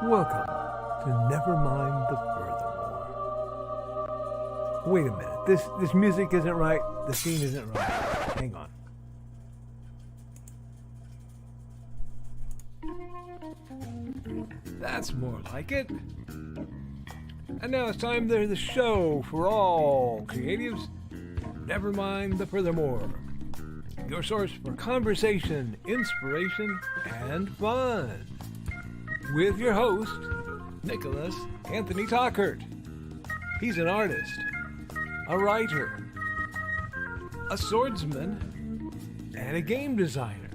Welcome to Nevermind the Furthermore. Wait a minute, this music isn't right, the scene isn't right. Hang on. That's more like it. And now it's time to the show for all creatives. Nevermind the Furthermore. Your source for conversation, inspiration, and fun. With your host, Nicholas Anthony Tockert. He's an artist, a writer, a swordsman, and a game designer.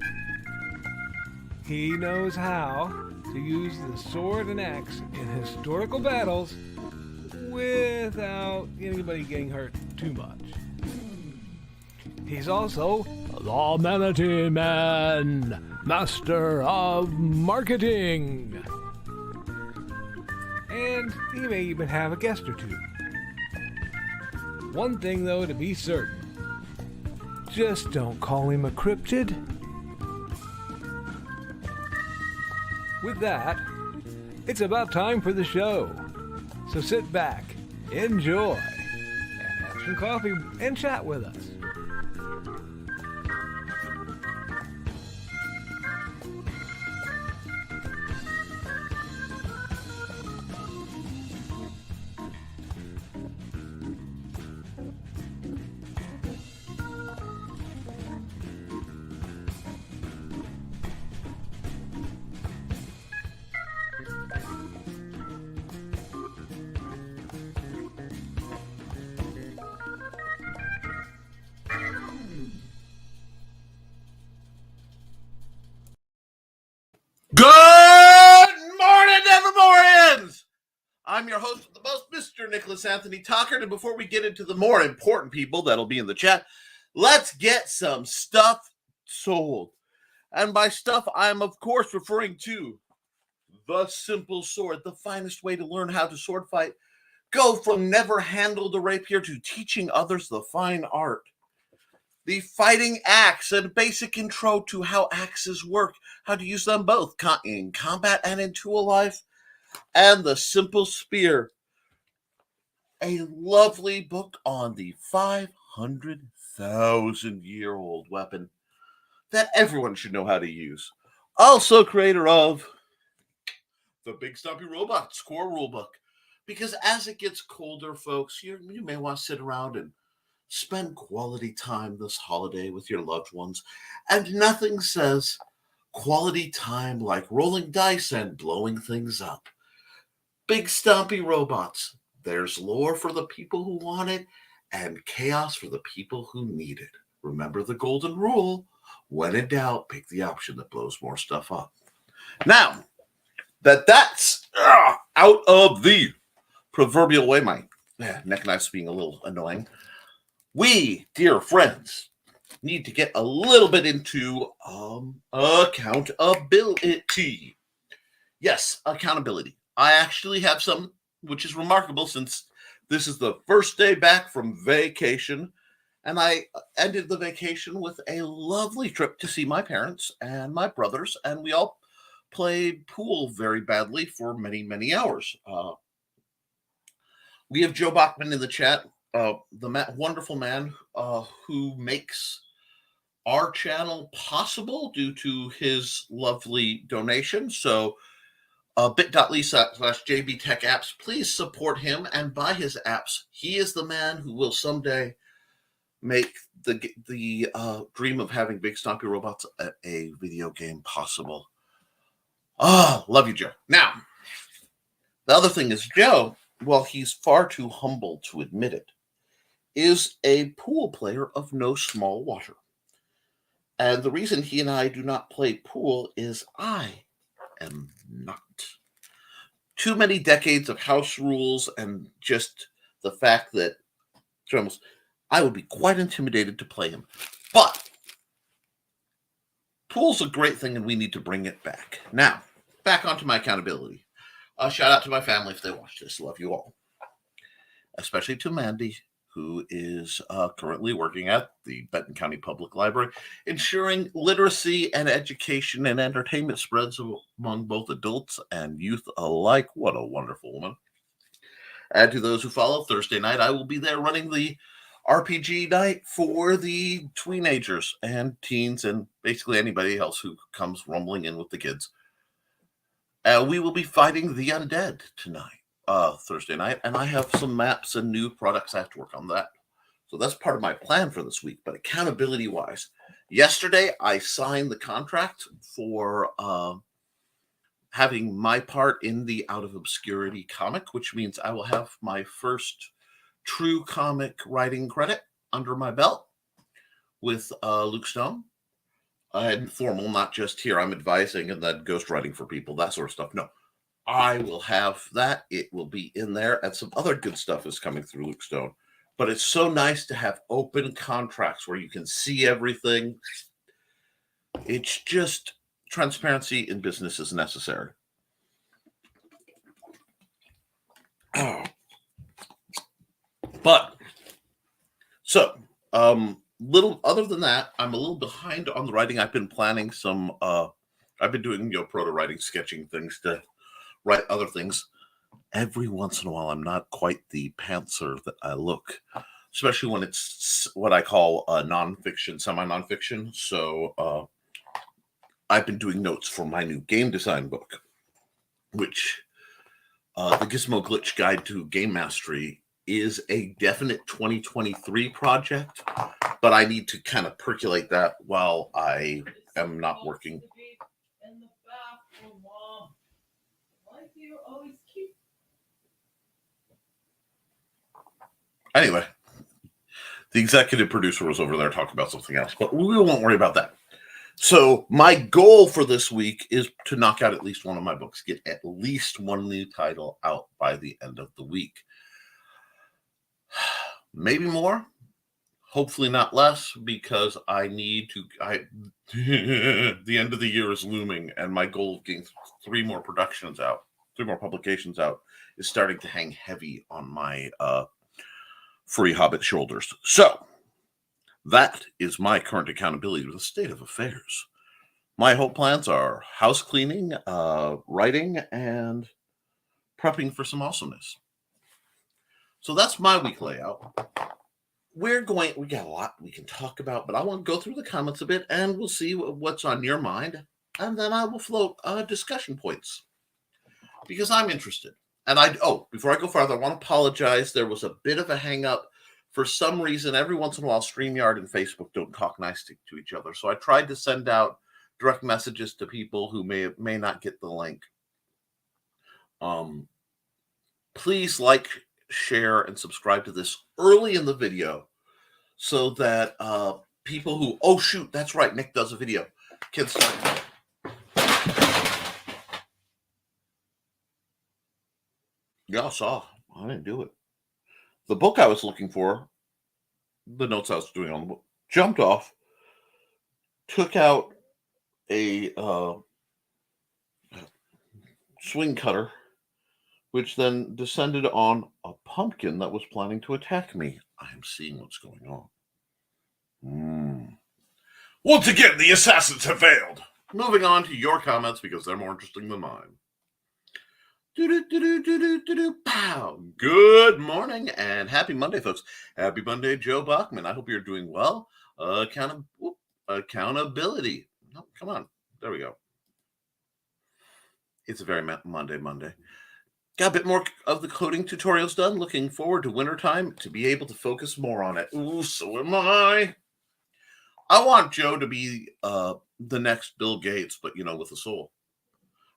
He knows how to use the sword and axe in historical battles without anybody getting hurt too much. He's also the Manatee Man, master of marketing. And he may even have a guest or two. One thing, though, to be certain. Just don't call him a cryptid. With that, it's about time for the show. So sit back, enjoy, and have some coffee and chat with us. Good morning, Nevermorians! I'm your host with the most, Mr. Nicholas Anthony Tockert, and before we get into the more important people that'll be in the chat, let's get some stuff sold. And by stuff, I'm of course referring to the simple sword, the finest way to learn how to sword fight. Go from never handled a rapier to teaching others the fine art. The fighting axe, a basic intro to how axes work, how to use them both in combat and in tool life, and the simple spear, a lovely book on the 500,000-year-old weapon that everyone should know how to use. Also creator of the Big Stumpy Robots core rulebook, because as it gets colder, folks, you may want to sit around and spend quality time this holiday with your loved ones, and nothing says quality time like rolling dice and blowing things up. Big Stompy Robots. There's lore for the people who want it, and chaos for the people who need it. Remember the golden rule. When in doubt, pick the option that blows more stuff up. Now, that's out of the proverbial way, my neck knife's being a little annoying. We, dear friends, need to get a little bit into accountability. Yes, accountability. I actually have some, which is remarkable since this is the first day back from vacation, and I ended the vacation with a lovely trip to see my parents and my brothers, and we all played pool very badly for many, many hours. We have Joe Bachman in the chat. The wonderful man who makes our channel possible due to his lovely donation. So bit.ly/JBTechApps. Please support him and buy his apps. He is the man who will someday make the dream of having Big Stompy Robots a video game possible. Love you, Joe. Now, the other thing is Joe, while he's far too humble to admit it, is a pool player of no small water. And the reason he and I do not play pool is I am not. Too many decades of house rules and just the fact that I would be quite intimidated to play him. But pool's a great thing and we need to bring it back. Now, back onto my accountability. Shout out to my family if they watch this. Love you all. Especially to Mandy, who is currently working at the Benton County Public Library, ensuring literacy and education and entertainment spreads among both adults and youth alike. What a wonderful woman. Add to those who follow, Thursday night, I will be there running the RPG night for the teenagers and teens and basically anybody else who comes rumbling in with the kids. We will be fighting the undead tonight, Thursday night, and I have some maps and new products I have to work on that. So that's part of my plan for this week. But accountability-wise, yesterday I signed the contract for having my part in the Out of Obscurity comic, which means I will have my first true comic writing credit under my belt with Luke Stone. And formal, not just here, I'm advising and then ghostwriting for people, that sort of stuff. No, I will have that. It will be in there. And some other good stuff is coming through Luke Stone. But it's so nice to have open contracts where you can see everything. It's just transparency in business is necessary. But so little other than that, I'm a little behind on the writing. I've been planning some I've been doing proto writing, sketching things to write other things. Every once in a while I'm not quite the pantser that I look, especially when it's what I call nonfiction, semi-nonfiction. So I've been doing notes for my new game design book, which the Gizmo Glitch Guide to Game Mastery is a definite 2023 project, but I need to kind of percolate that while I am not working. Anyway, the executive producer was over there talking about something else, but we won't worry about that. So my goal for this week is to knock out at least one of my books, get at least one new title out by the end of the week. Maybe more, hopefully not less, because I need to, the end of the year is looming, and my goal of getting three more publications out is starting to hang heavy on my free Hobbit shoulders. So that is my current accountability with the state of affairs. My hope plans are house cleaning, writing, and prepping for some awesomeness. So that's my week layout. We got a lot we can talk about, but I want to go through the comments a bit and we'll see what's on your mind. And then I will float discussion points because I'm interested. And before I go farther, I want to apologize. There was a bit of a hang up. For some reason, every once in a while, StreamYard and Facebook don't talk nice to each other. So I tried to send out direct messages to people who may not get the link. Please like, share, and subscribe to this early in the video so that people who, oh shoot, that's right, Nick does a video, can start. Yeah, I saw. I didn't do it. The book I was looking for, the notes I was doing on the book, jumped off, took out a swing cutter, which then descended on a pumpkin that was planning to attack me. I am seeing what's going on. Once again, the assassins have failed. Moving on to your comments because they're more interesting than mine. Pow. Good morning and happy Monday, folks. Happy Monday, Joe Bachman. I hope you're doing well. Accountability. No, come on. There we go. It's a very Monday. Got a bit more of the coding tutorials done. Looking forward to wintertime to be able to focus more on it. Ooh, so am I. I want Joe to be the next Bill Gates, but, with a soul.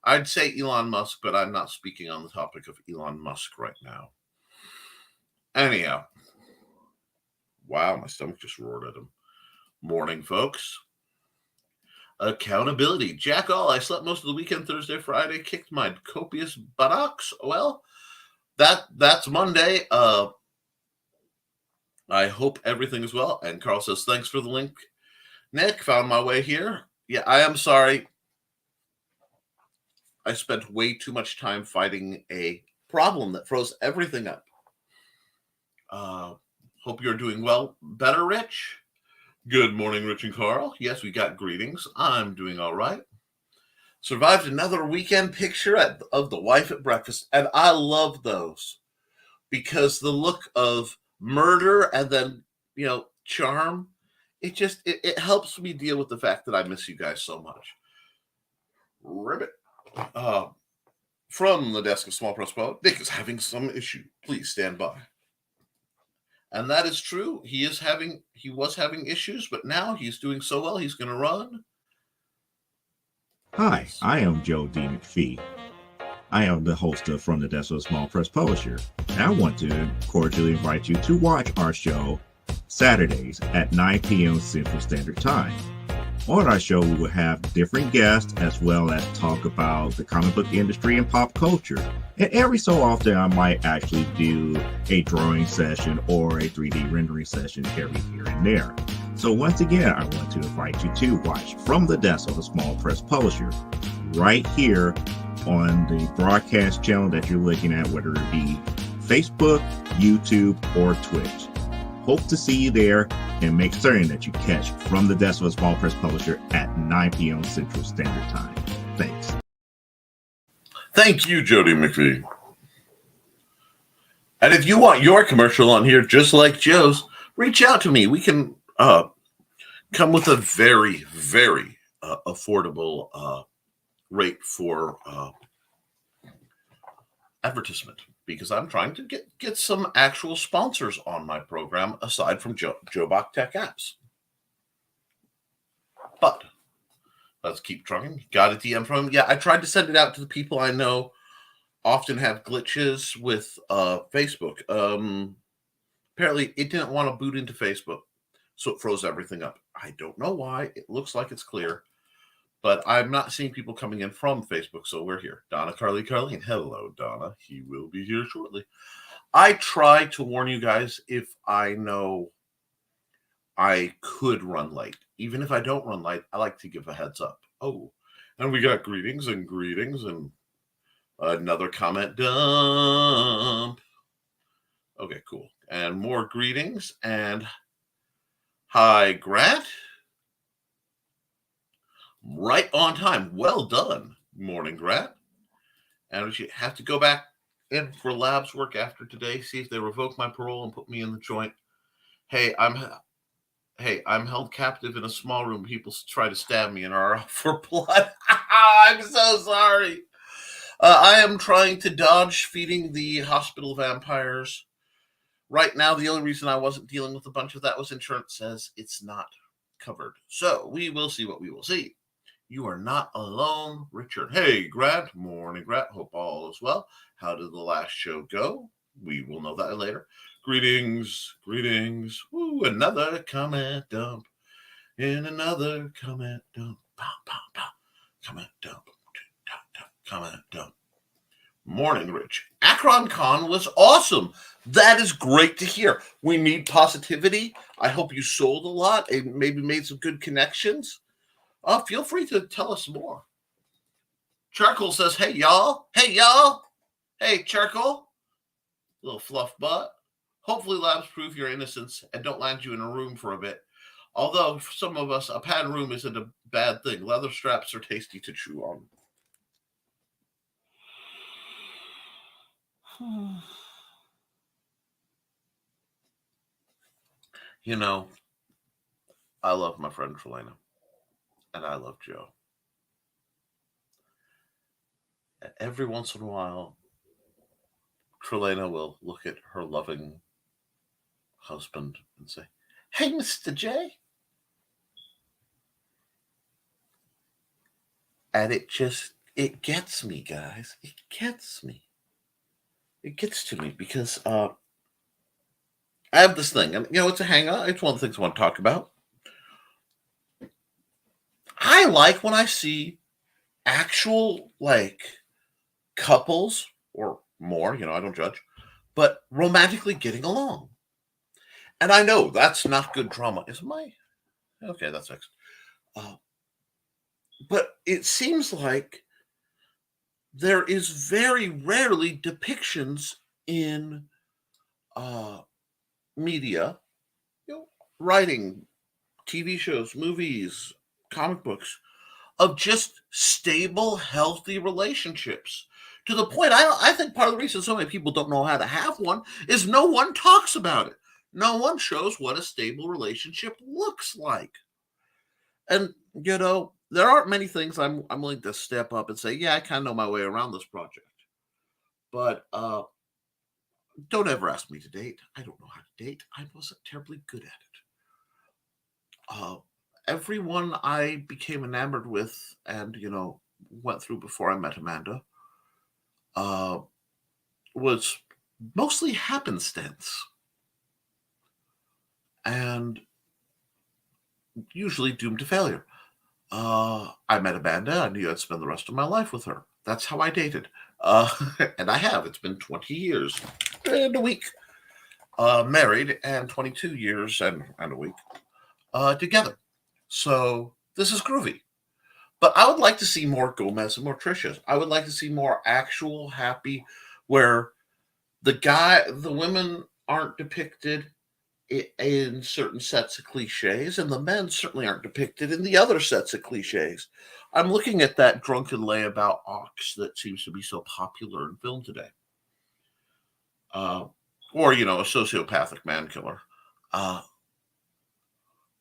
I'd say Elon Musk, but I'm not speaking on the topic of Elon Musk right now. Anyhow. Wow, my stomach just roared at him. Morning, folks. Accountability. Jack all. I slept most of the weekend, Thursday, Friday. Kicked my copious buttocks. Well, that's Monday. I hope everything is well. And Carl says, thanks for the link. Nick, found my way here. Yeah, I am sorry. I spent way too much time fighting a problem that froze everything up. Hope you're doing well. Better, Rich? Good morning, Rich and Carl. Yes, we got greetings. I'm doing all right. Survived another weekend picture of the wife at breakfast, and I love those because the look of murder and then, charm, it helps me deal with the fact that I miss you guys so much. Ribbit. From the desk of Small Press Pub, Nick is having some issue. Please stand by. And that is true. He was having issues, but now he's doing so well, he's going to run. Hi, I am Joe D. McPhee. I am the host of From the Desk of Small Press Publisher, and I want to cordially invite you to watch our show Saturdays at 9 p.m. Central Standard Time. On our show, we will have different guests as well as talk about the comic book industry and pop culture. And every so often, I might actually do a drawing session or a 3D rendering session every here and there. So once again, I want to invite you to watch From the Desk of a Small Press Publisher right here on the broadcast channel that you're looking at, whether it be Facebook, YouTube, or Twitch. Hope to see you there, and make certain that you catch From the Desk of a Small Press Publisher at 9 p.m. Central Standard Time. Thanks. Thank you, Jody McPhee. And if you want your commercial on here, just like Joe's, reach out to me. We can come with a very, very affordable rate for advertisement, because I'm trying to get some actual sponsors on my program aside from Joe Bach Tech Apps. But let's keep trying. Got a DM from him. Yeah, I tried to send it out to the people I know often have glitches with Facebook. Apparently, it didn't want to boot into Facebook, so it froze everything up. I don't know why. It looks like it's clear, but I'm not seeing people coming in from Facebook, so we're here. Donna, Carly, and hello, Donna. He will be here shortly. I try to warn you guys if I know I could run late. Even if I don't run late, I like to give a heads up. Oh, and we got greetings and another comment dump. Okay, cool. And more greetings and hi, Grant. Right on time. Well done. Morning, Grant. And we have to go back in for labs work after today, see if they revoke my parole and put me in the joint. Hey, I'm held captive in a small room. People try to stab me and are out for blood. I'm so sorry. I am trying to dodge feeding the hospital vampires. Right now, the only reason I wasn't dealing with a bunch of that was insurance says it's not covered. So we will see what we will see. You are not alone, Richard. Hey, Grant. Morning, Grant. Hope all is well. How did the last show go? We will know that later. Greetings. Woo, another comment dump. In another comment dump. Pow, pow, pow. Comment dump. Comment dump. Morning, Rich. Akron Con was awesome. That is great to hear. We need positivity. I hope you sold a lot and maybe made some good connections. Feel free to tell us more. Charcoal says, hey, y'all. Hey, Charcoal. Little fluff butt. Hopefully labs prove your innocence and don't land you in a room for a bit. Although, for some of us, a padded room isn't a bad thing. Leather straps are tasty to chew on. I love my friend Trelena. And I love Joe. And every once in a while, Trelena will look at her loving husband and say, hey, Mr. J. And it gets me, guys. It gets me. It gets to me because I have this thing. And, it's a hangout. It's one of the things I want to talk about. I like when I see actual, couples or more, I don't judge, but romantically getting along. And I know that's not good drama. Okay, that's next. But it seems like there is very rarely depictions in media, writing, TV shows, movies, comic books, of just stable, healthy relationships. To the point, I think part of the reason so many people don't know how to have one is no one talks about it. No one shows what a stable relationship looks like. And, there aren't many things I'm willing to step up and say, yeah, I kind of know my way around this project. But don't ever ask me to date. I don't know how to date. I wasn't terribly good at it. Everyone I became enamored with and, went through before I met Amanda was mostly happenstance and usually doomed to failure. I met Amanda. I knew I'd spend the rest of my life with her. That's how I dated. And I have. It's been 20 years and a week married and 22 years and a week together. So this is groovy. But I would like to see more Gomez and more Trishas. I would like to see more actual happy where the women aren't depicted in certain sets of cliches, and the men certainly aren't depicted in the other sets of cliches. I'm looking at that drunken layabout ox that seems to be so popular in film today. Or, a sociopathic man killer.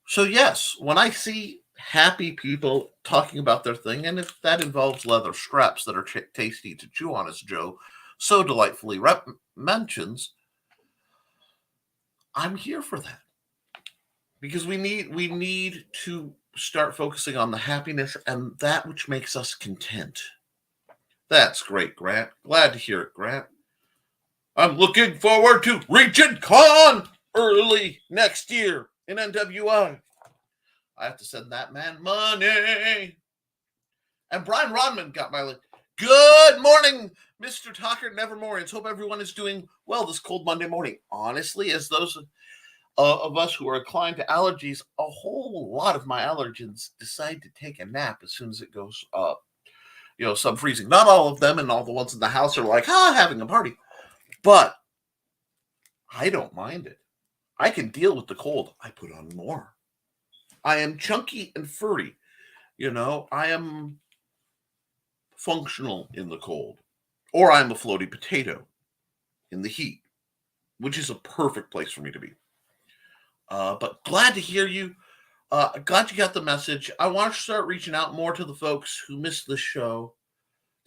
So, yes, when I see happy people talking about their thing, and if that involves leather straps that are tasty to chew on, as Joe so delightfully mentions, I'm here for that. Because we need to start focusing on the happiness and that which makes us content. That's great, Grant. Glad to hear it, Grant. I'm looking forward to Regent Con early next year in NWI. I have to send that man money. And Brian Rodman got my link. Good morning, Mr. Tockert Nevermore. Hope everyone is doing well this cold Monday morning. Honestly, as those of us who are inclined to allergies, a whole lot of my allergens decide to take a nap as soon as it goes sub-freezing. Not all of them, and all the ones in the house are like, having a party. But I don't mind it. I can deal with the cold. I put on more. I am chunky and furry. I am functional in the cold. Or I'm a floaty potato in the heat, which is a perfect place for me to be. But glad to hear you. Glad you got the message. I want to start reaching out more to the folks who missed the show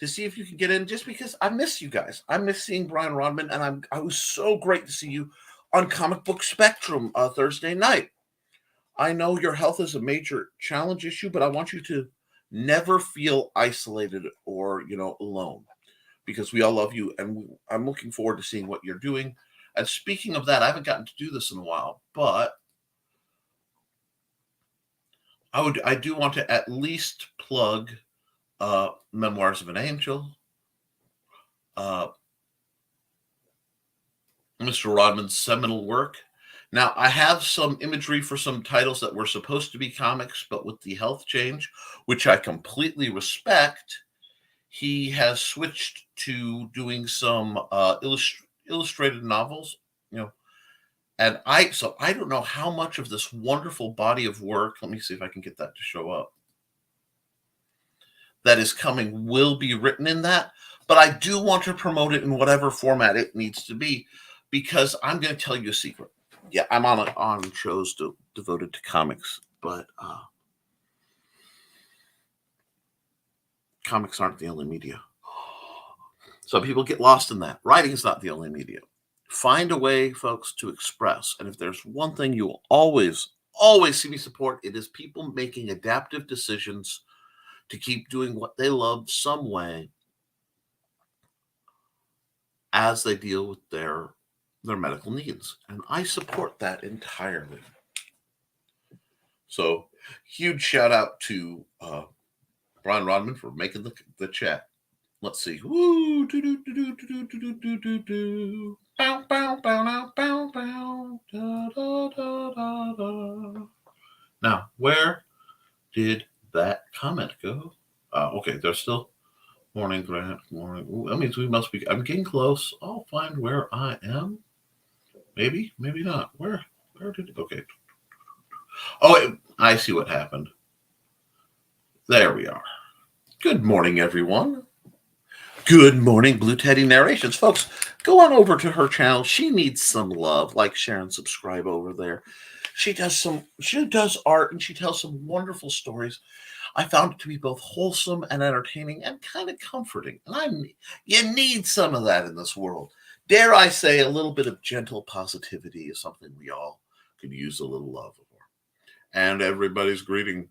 to see if you can get in, just because I miss you guys. I miss seeing Brian Rodman, and I was so great to see you on Comic Book Spectrum Thursday night. I know your health is a major challenge issue, but I want you to never feel isolated or, alone, because we all love you, and I'm looking forward to seeing what you're doing. And speaking of that, I haven't gotten to do this in a while, but I do want to at least plug Memoirs of an Angel, Mr. Rodman's seminal work. Now, I have some imagery for some titles that were supposed to be comics, but with the health change, which I completely respect, he has switched to doing some illustrated novels, and I don't know how much of this wonderful body of work, let me see if I can get that to show up, that is coming will be written in that, but I do want to promote it in whatever format it needs to be, because I'm going to tell you a secret. Yeah, I'm on shows devoted to comics, but comics aren't the only media. Some people get lost in that. Writing is not the only media. Find a way, folks, to express. And if there's one thing you will always see me support, it is people making adaptive decisions to keep doing what they love some way as they deal with their medical needs. And I support that entirely. So, huge shout out to Brian Rodman for making the chat. Let's see. Woo, do do do do do do do do do. Bow bow bow bow bow. Da da da da da. Now, where did that comment go? Okay, there's still morning, Grant. Morning. Ooh, that means we must be. I'm getting close. I'll find where I am. Maybe not. Where did it? Okay. Oh, I see what happened. There we are. Good morning, everyone. Good morning, Blue Teddy Narrations. Folks, go on over to her channel. She needs some love. Like, share, and subscribe over there. She does art, and she tells some wonderful stories. I found it to be both wholesome and entertaining and kind of comforting. And you need some of that in this world. Dare I say, a little bit of gentle positivity is something we all could use a little love for. And everybody's greeting,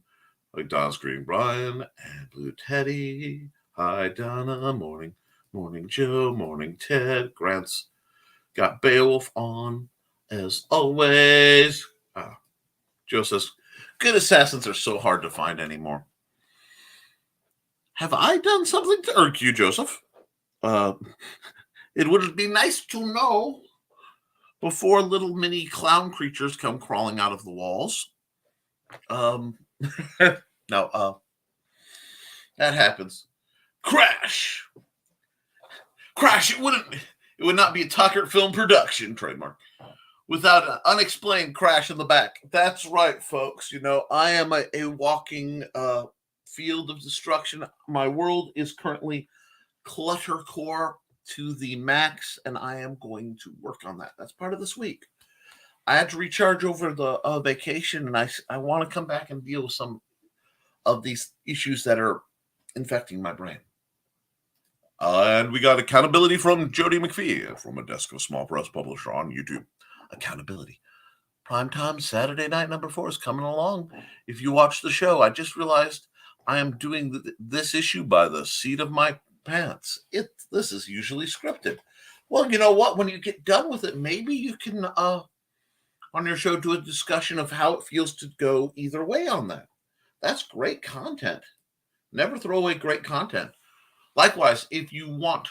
like Don's greeting Brian and Blue Teddy. Hi, Donna. Morning Joe. Morning, Ted. Grant's got Beowulf on, as always. Joe says, good assassins are so hard to find anymore. Have I done something to irk you, Joseph? It would be nice to know before little mini clown creatures come crawling out of the walls. No, that happens. Crash! It would not be a Tockert film production, trademark, without an unexplained crash in the back. That's right, folks. You know, I am a walking field of destruction. My world is currently cluttercore to the max, and I am going to work on that. That's part of this week. I had to recharge over the vacation, and I want to come back and deal with some of these issues that are infecting my brain. And we got accountability from Jody McPhee from a Desk of Small Press Publisher on YouTube. Accountability. Primetime Saturday night number 4 is coming along. If you watch the show, I just realized I am doing this issue by the seat of my pants. This is usually scripted. Well, you know what? When you get done with it, maybe you can on your show do a discussion of how it feels to go either way on that. That's great content. Never throw away great content. Likewise, if you want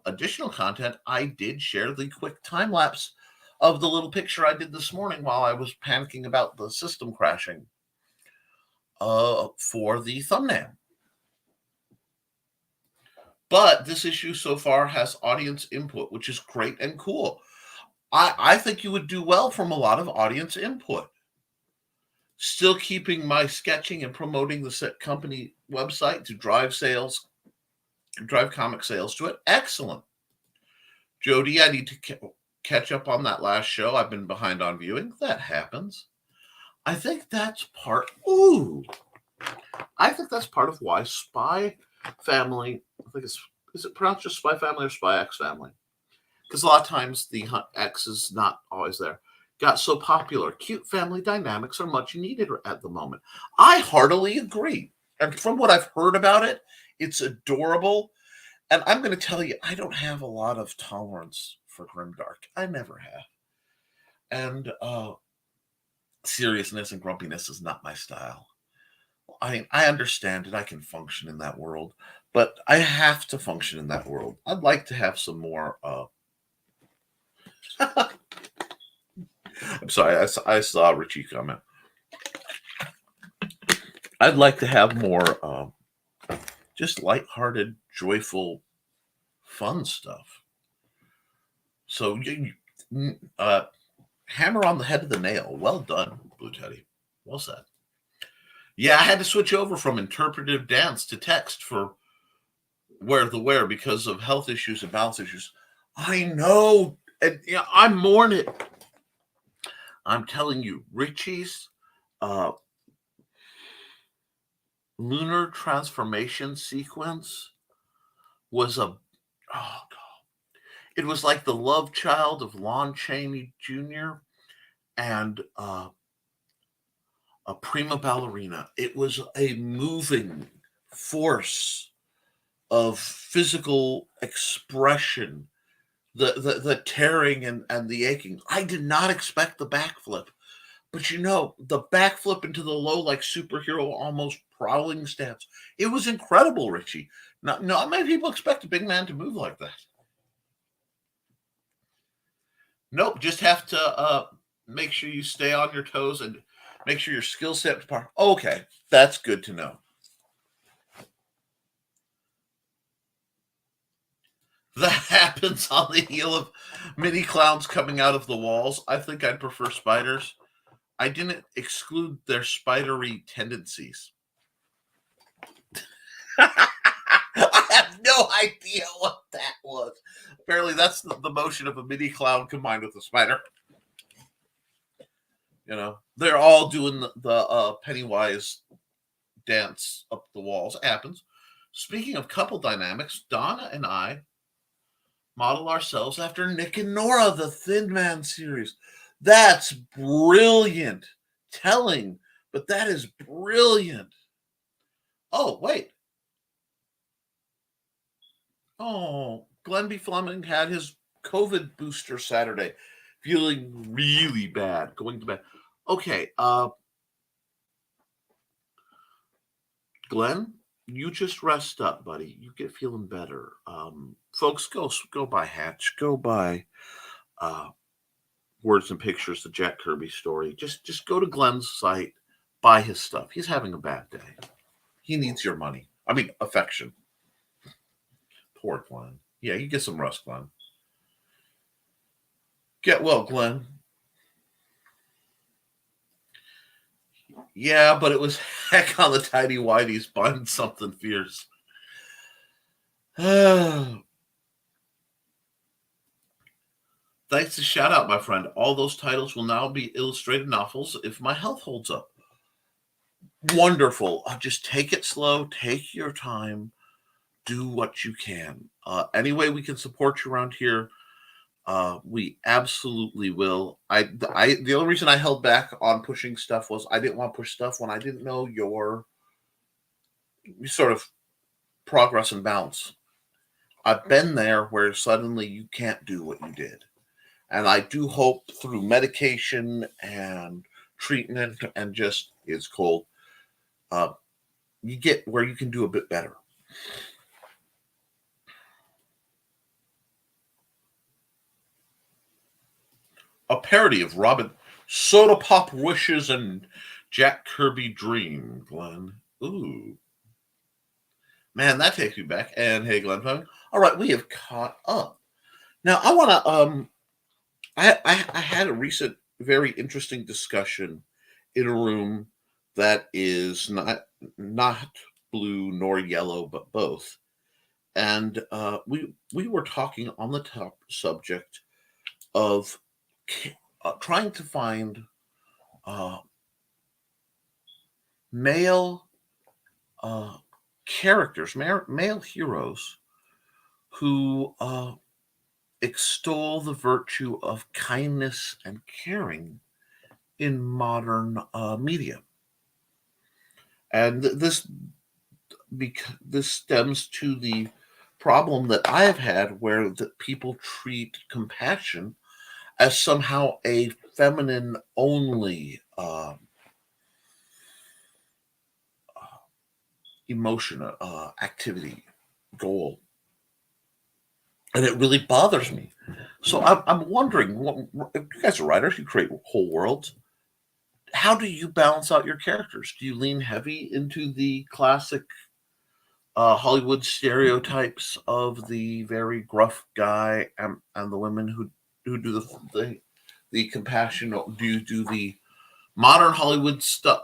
additional content, I did share the quick time lapse of the little picture I did this morning while I was panicking about the system crashing for the thumbnail. But this issue so far has audience input, which is great and cool. I think you would do well from a lot of audience input. Still keeping my sketching and promoting the company website to drive comic sales to it. Excellent. Jody, I need to catch up on that last show. I've been behind on viewing. That happens. I think that's part of why Spy Family, is it pronounced just Spy Family or Spy X Family? Because a lot of times the X is not always there. Got so popular. Cute family dynamics are much needed at the moment. I heartily agree. And from what I've heard about it, it's adorable. And I'm going to tell you, I don't have a lot of tolerance for grimdark. I never have. And seriousness and grumpiness is not my style. I understand it. I can function in that world. But I have to function in that world. I'd like to have some more... I'm sorry, I saw Richie comment. I'd like to have more just lighthearted, joyful, fun stuff. So, hammer on the head of the nail. Well done, Blue Teddy. Well said. Yeah, I had to switch over from interpretive dance to text for Where because of health issues and balance issues. I know. And I mourn it. I'm telling you, Richie's lunar transformation sequence was it was like the love child of Lon Chaney Jr. and a prima ballerina. It was a moving force of physical expression, the tearing and the aching. I did not expect the backflip, but the backflip into the low, like superhero, almost prowling stance. It was incredible, Richie. Not many people expect a big man to move like that. Nope, just have to make sure you stay on your toes and make sure your skill set to par. Okay, that's good to know. that happens on the heel of mini clowns coming out of the walls. I think I'd prefer spiders. I didn't exclude their spidery tendencies. I have no idea what that was. Apparently, that's the motion of a mini clown combined with a spider. You know, they're all doing the Pennywise dance up the walls. It happens. Speaking of couple dynamics, Donna and I model ourselves after Nick and Nora, the Thin Man series. That's brilliant. Telling, but that is brilliant. Oh, wait. Oh, Glenn B. Fleming had his COVID booster Saturday. Feeling really bad. Going to bed. Okay, Glenn, you just rest up, buddy. You get feeling better. Folks, go buy Hatch. Go buy Words and Pictures, the Jack Kirby story. Just go to Glenn's site, buy his stuff. He's having a bad day. He needs your money. I mean, affection. Poor Glenn. Yeah, you get some rest, Glenn. Get well, Glenn. Yeah, but it was heck on the tidy whities buying something fierce. Thanks to shout out, my friend. All those titles will now be illustrated novels if my health holds up. Wonderful. Just take it slow. Take your time. Do what you can. Any way we can support you around here, we absolutely will. The only reason I held back on pushing stuff was I didn't want to push stuff when I didn't know your sort of progress and bounce. I've been there where suddenly you can't do what you did. And I do hope through medication and treatment and just it's cold, you get where you can do a bit better. A parody of Robin Soda Pop Wishes and Jack Kirby Dream, Glenn. Ooh. Man, that takes me back. And hey, Glenn Fleming. All right, we have caught up. Now, I want to I had a recent very interesting discussion in a room that is not blue nor yellow, but both. And we were talking on the top subject of trying to find male characters, male heroes who extol the virtue of kindness and caring in modern media. And this stems to the problem that I have had where people treat compassion as somehow a feminine only emotion, activity, goal. And it really bothers me. So I'm wondering, if you guys are writers, you create whole worlds. How do you balance out your characters? Do you lean heavy into the classic Hollywood stereotypes of the very gruff guy and the women who do the compassion? Do you do the modern Hollywood stuff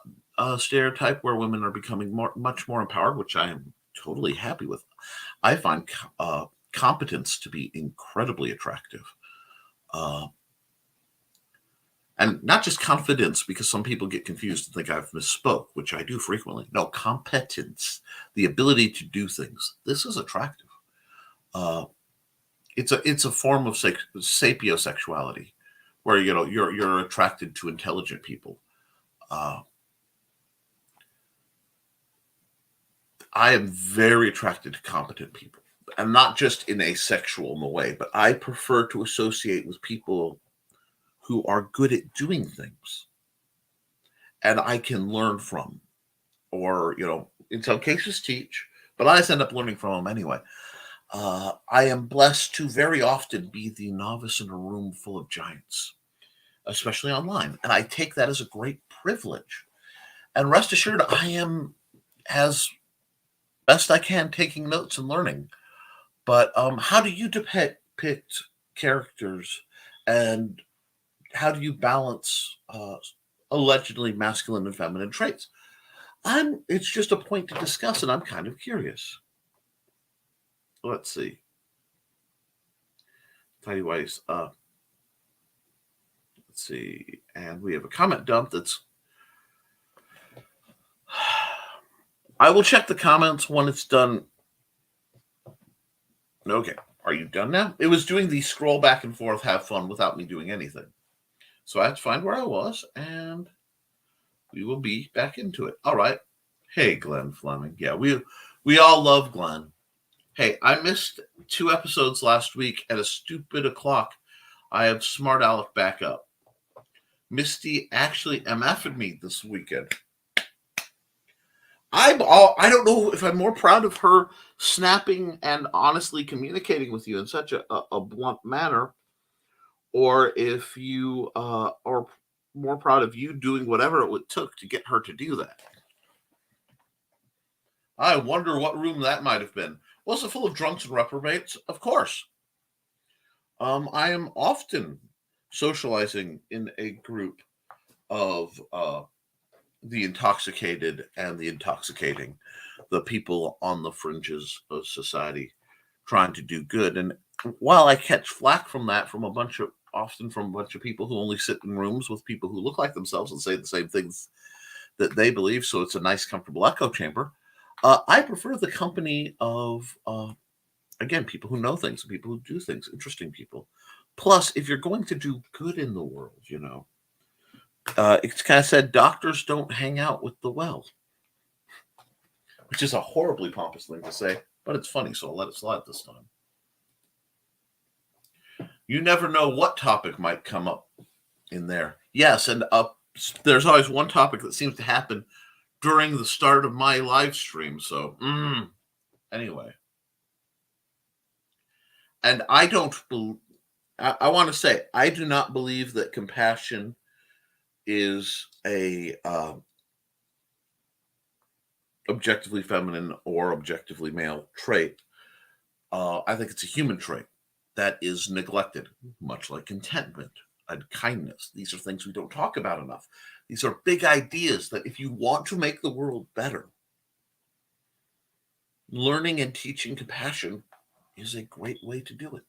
stereotype where women are becoming much more empowered, which I am totally happy with? I find competence to be incredibly attractive. And not just confidence, because some people get confused and think I've misspoke, which I do frequently. No, competence, the ability to do things. This is attractive. It's a form of sapiosexuality, where you're attracted to intelligent people. I am very attracted to competent people, and not just in a sexual way, but I prefer to associate with people who are good at doing things and I can learn from, or, in some cases teach, but I end up learning from them anyway. I am blessed to very often be the novice in a room full of giants, especially online. And I take that as a great privilege. And rest assured, I am, as best I can, taking notes and learning. But how do you depict characters, and how do you balance allegedly masculine and feminine traits? It's just a point to discuss, and I'm kind of curious. Let's see. Tidy Weiss. Let's see. And we have a comment dump that's. I will check the comments when it's done. Okay. Are you done now? It was doing the scroll back and forth, have fun without me doing anything. So I had to find where I was, and we will be back into it. All right. Hey, Glenn Fleming. Yeah, we all love Glenn. Hey, I missed 2 episodes last week at a stupid o'clock. I have Smart Alec back up. Misty actually MF'd me this weekend. I don't know if I'm more proud of her snapping and honestly communicating with you in such a blunt manner, or if you are more proud of you doing whatever it took to get her to do that. I wonder what room that might have been. Was it full of drunks and reprobates? Of course. I am often socializing in a group of the intoxicated and the intoxicating, the people on the fringes of society trying to do good. And while I catch flack from that from a bunch of people who only sit in rooms with people who look like themselves and say the same things that they believe, so it's a nice, comfortable echo chamber, I prefer the company of, again, people who know things, people who do things, interesting people. Plus, if you're going to do good in the world, it's kind of said doctors don't hang out with the well, which is a horribly pompous thing to say, but it's funny, so I'll let it slide this time. You never know what topic might come up in there. Yes, and there's always one topic that seems to happen during the start of my live stream. So, anyway. And I want to say, I do not believe that compassion is a objectively feminine or objectively male trait. I think it's a human trait that is neglected, much like contentment and kindness. These are things we don't talk about enough. These are big ideas that if you want to make the world better, learning and teaching compassion is a great way to do it.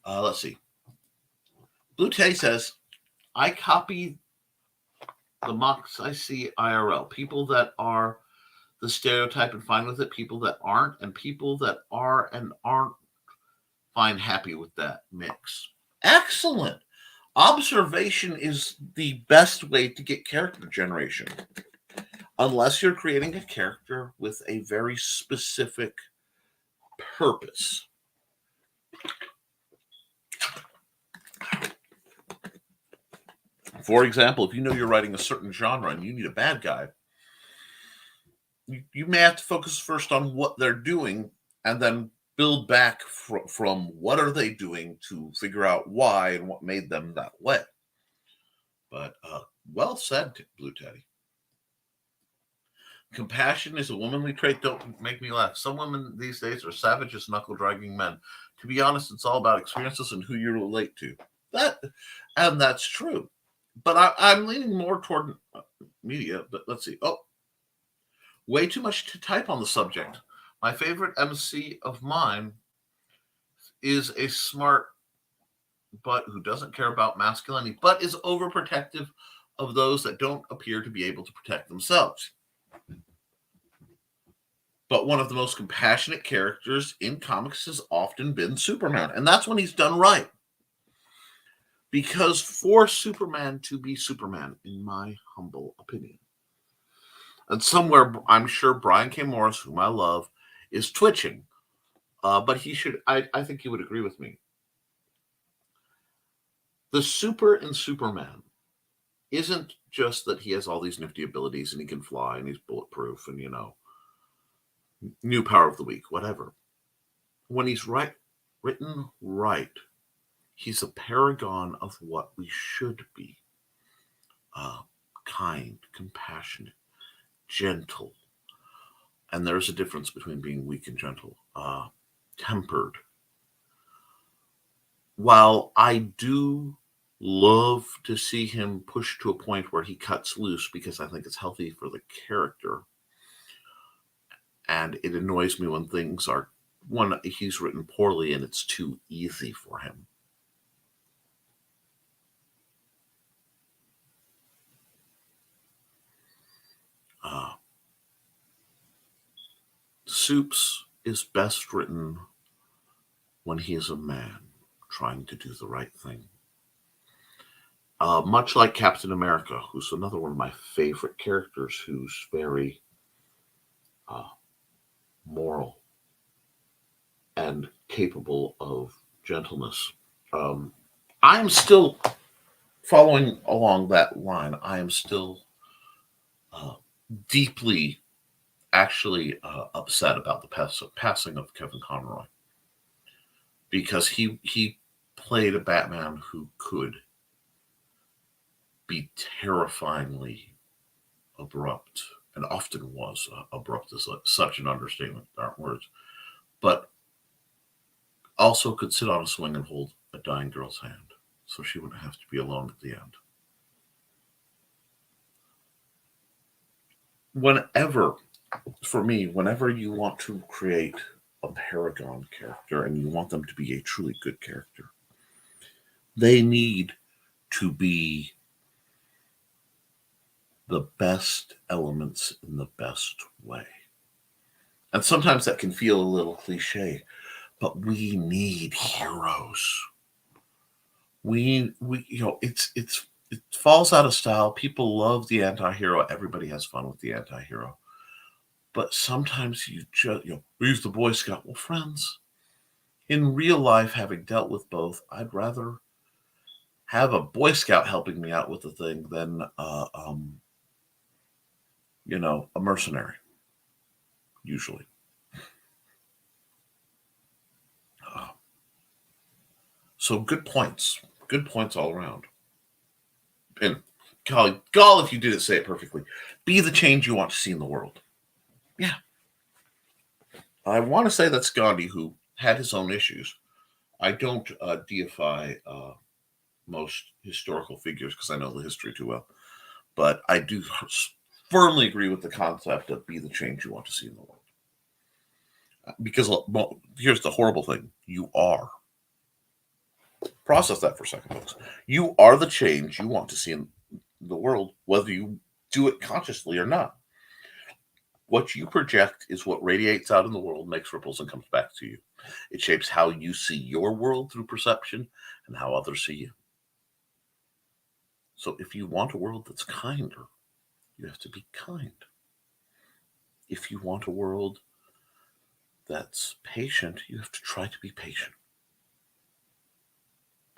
Let's see. Blue Tay says, I copy the mocks I see IRL. People that are the stereotype and fine with it, people that aren't, and people that are and aren't fine, happy with that mix. Excellent. Observation is the best way to get character generation, unless you're creating a character with a very specific purpose. For example, if you know you're writing a certain genre and you need a bad guy, you may have to focus first on what they're doing and then build back from what are they doing to figure out why and what made them that way. But well said, Blue Teddy. Compassion is a womanly trait. Don't make me laugh. Some women these days are savage as knuckle-dragging men. To be honest, it's all about experiences and who you relate to. That's true. But I'm leaning more toward media. But let's see. Oh, way too much to type on the subject. My favorite MC of mine is a smart butt who doesn't care about masculinity, but is overprotective of those that don't appear to be able to protect themselves. But one of the most compassionate characters in comics has often been Superman. And that's when he's done right. Because for Superman to be Superman, in my humble opinion, and somewhere I'm sure Brian K. Morris, whom I love, is twitching. But he should, I think he would agree with me. The super in Superman isn't just that he has all these nifty abilities and he can fly and he's bulletproof and, new power of the week, whatever. When he's written right, he's a paragon of what we should be. Kind, compassionate, gentle. And there's a difference between being weak and gentle. tempered. While I do love to see him push to a point where he cuts loose because I think it's healthy for the character, and it annoys me when things are, when he's written poorly and it's too easy for him. Soups is best written when he is a man trying to do the right thing. Much like Captain America, who's another one of my favorite characters, who's very moral and capable of gentleness. I am still following along that line. I am still deeply actually upset about the passing of Kevin Conroy, because he played a Batman who could be terrifyingly abrupt, and often was. Abrupt is such an understatement, aren't words, but also could sit on a swing and hold a dying girl's hand so she wouldn't have to be alone at the end. Whenever you want to create a paragon character and you want them to be a truly good character, they need to be the best elements in the best way. And sometimes that can feel a little cliche, but we need heroes. It falls out of style. People love the anti-hero. Everybody has fun with the anti-hero. But sometimes you just, who's the Boy Scout? Well, friends, in real life, having dealt with both, I'd rather have a Boy Scout helping me out with the thing than, a mercenary, usually. So good points all around. And golly, if you didn't say it perfectly, be the change you want to see in the world. Yeah. I want to say that's Gandhi, who had his own issues. I don't deify most historical figures because I know the history too well. But I do firmly agree with the concept of be the change you want to see in the world. Because here's the horrible thing. You are. Process that for a second, folks. You are the change you want to see in the world, whether you do it consciously or not. What you project is what radiates out in the world, makes ripples, and comes back to you. It shapes how you see your world through perception and how others see you. So if you want a world that's kinder, you have to be kind. If you want a world that's patient, you have to try to be patient.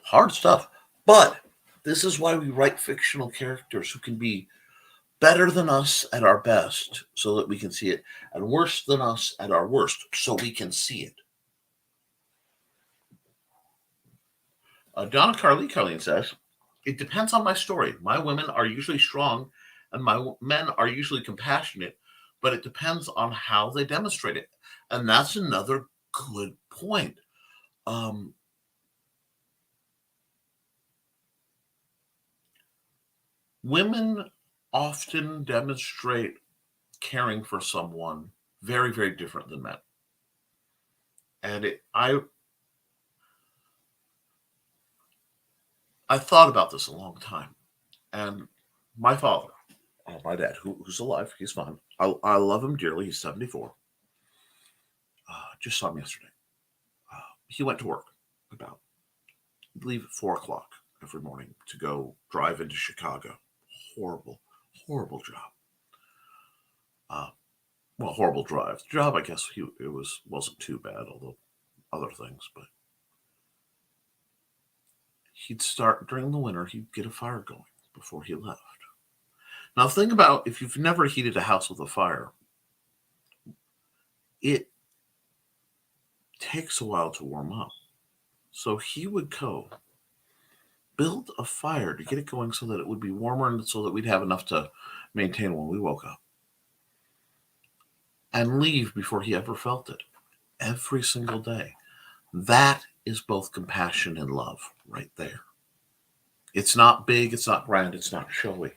Hard stuff. But this is why we write fictional characters who can be better than us at our best so that we can see it, and worse than us at our worst so we can see it. Donna Carlene says, it depends on my story. My women are usually strong and my men are usually compassionate, but it depends on how they demonstrate it. And that's another good point. Women often demonstrate caring for someone very, very different than men. And I thought about this a long time. And my father, my dad, who's alive, he's fine. I love him dearly. He's 74. Just saw him yesterday. He went to work about, I believe, 4 o'clock every morning to go drive into Chicago. Horrible, horrible job. Horrible drive. The job, I guess, wasn't too bad, although other things. But he'd start during the winter. He'd get a fire going before he left. Now, think about if you've never heated a house with a fire. It takes a while to warm up. So he would go build a fire to get it going so that it would be warmer and so that we'd have enough to maintain when we woke up, and leave before he ever felt it. every single day. That is both compassion and love right there. It's not big, it's not grand, it's not showy,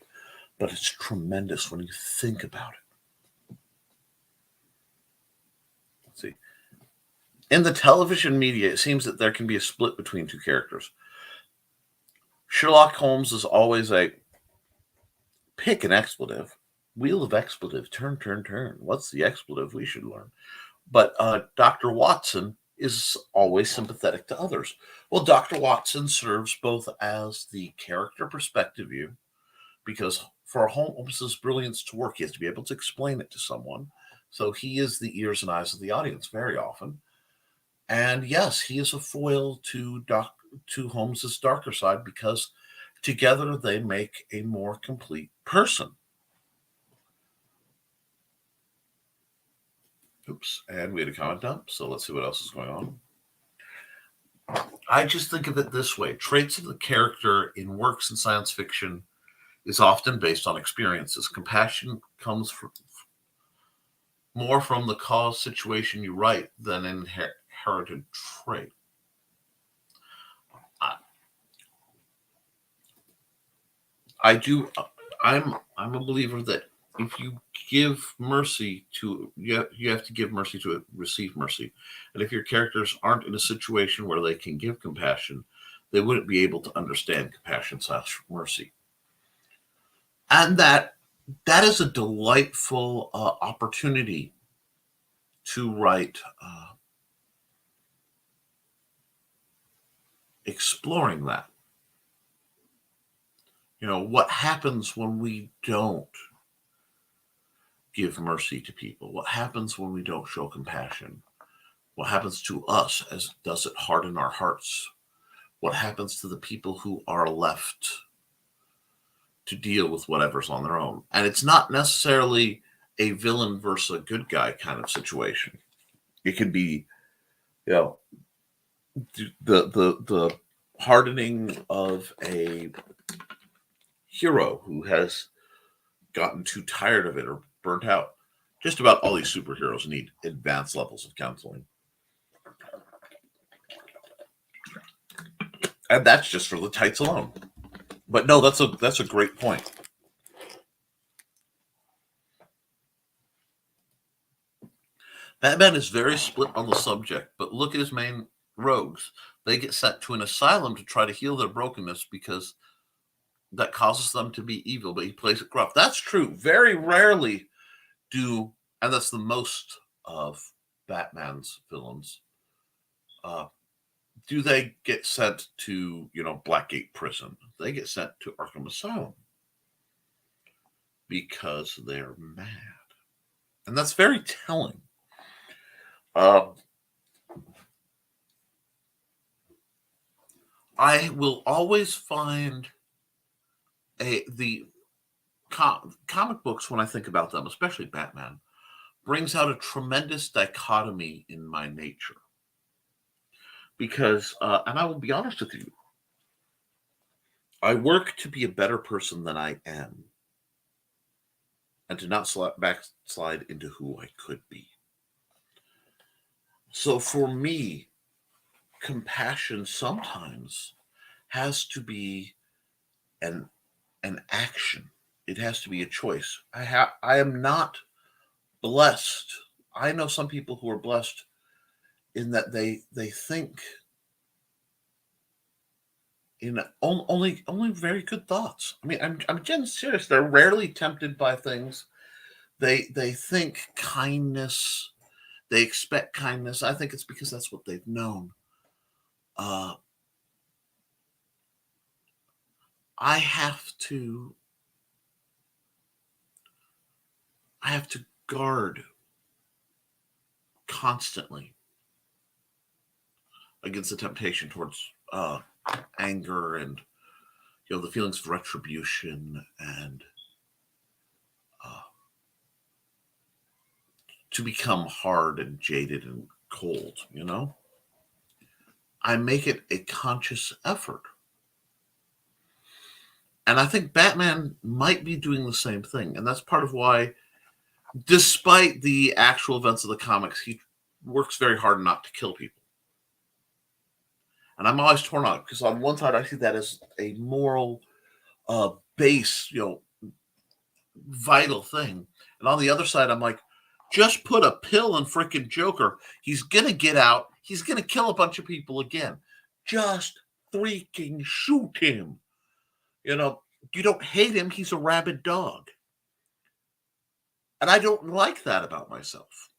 but it's tremendous when you think about it. Let's see. In the television media, it seems that there can be a split between two characters. Sherlock Holmes is always a pick an expletive. Wheel of expletive, turn, turn, turn. What's the expletive we should learn? But Dr. Watson is always sympathetic to others. Well, Dr. Watson serves both as the character perspective view, because for Holmes's brilliance to work, he has to be able to explain it to someone. So he is the ears and eyes of the audience very often. And yes, he is a foil to Holmes's darker side, because together they make a more complete person. Oops, and we had a comment dump, so let's see what else is going on. I just think of it this way. Traits of the character in works in science fiction is often based on experiences. Compassion comes more from the cause situation you write than an inherited trait. I'm a believer that if you give mercy to, you have to give mercy to receive mercy. And if your characters aren't in a situation where they can give compassion, they wouldn't be able to understand compassion / mercy. And that is a delightful opportunity to write exploring that. You know, what happens when we don't give mercy to people? What happens when we don't show compassion? What happens to us? As does it harden our hearts? What happens to the people who are left to deal with whatever's on their own? And it's not necessarily a villain versus a good guy kind of situation. It can be, you know, the hardening of a hero who has gotten too tired of it or burnt out. Just about all these superheroes need advanced levels of counseling. And that's just for the tights alone. But no, that's a great point. Batman is very split on the subject, but look at his main rogues. They get sent to an asylum to try to heal their brokenness because that causes them to be evil, but he plays it gruff. That's true. Very rarely do, and that's the most of Batman's villains, do they get sent to, Blackgate Prison. They get sent to Arkham Asylum because they're mad. And that's very telling. I will always find the comic books, when I think about them, especially Batman, brings out a tremendous dichotomy in my nature. Because, and I will be honest with you, I work to be a better person than I am, and to not backslide into who I could be. So for me, compassion sometimes has to be an action. It has to be a choice. I am not blessed. I know some people who are blessed in that they think in only very good thoughts. I mean, I'm getting serious. They're rarely tempted by things. They think kindness. They expect kindness. I think it's because that's what they've known. I have to guard constantly against the temptation towards anger and the feelings of retribution and to become hard and jaded and cold. I make it a conscious effort. And I think Batman might be doing the same thing. And that's part of why, despite the actual events of the comics, he works very hard not to kill people. And I'm always torn on it because on one side I see that as a moral base, vital thing. And on the other side, I'm like, just put a pill in frickin' Joker. He's going to get out. He's going to kill a bunch of people again. Just freaking shoot him. You don't hate him. He's a rabid dog. And I don't like that about myself.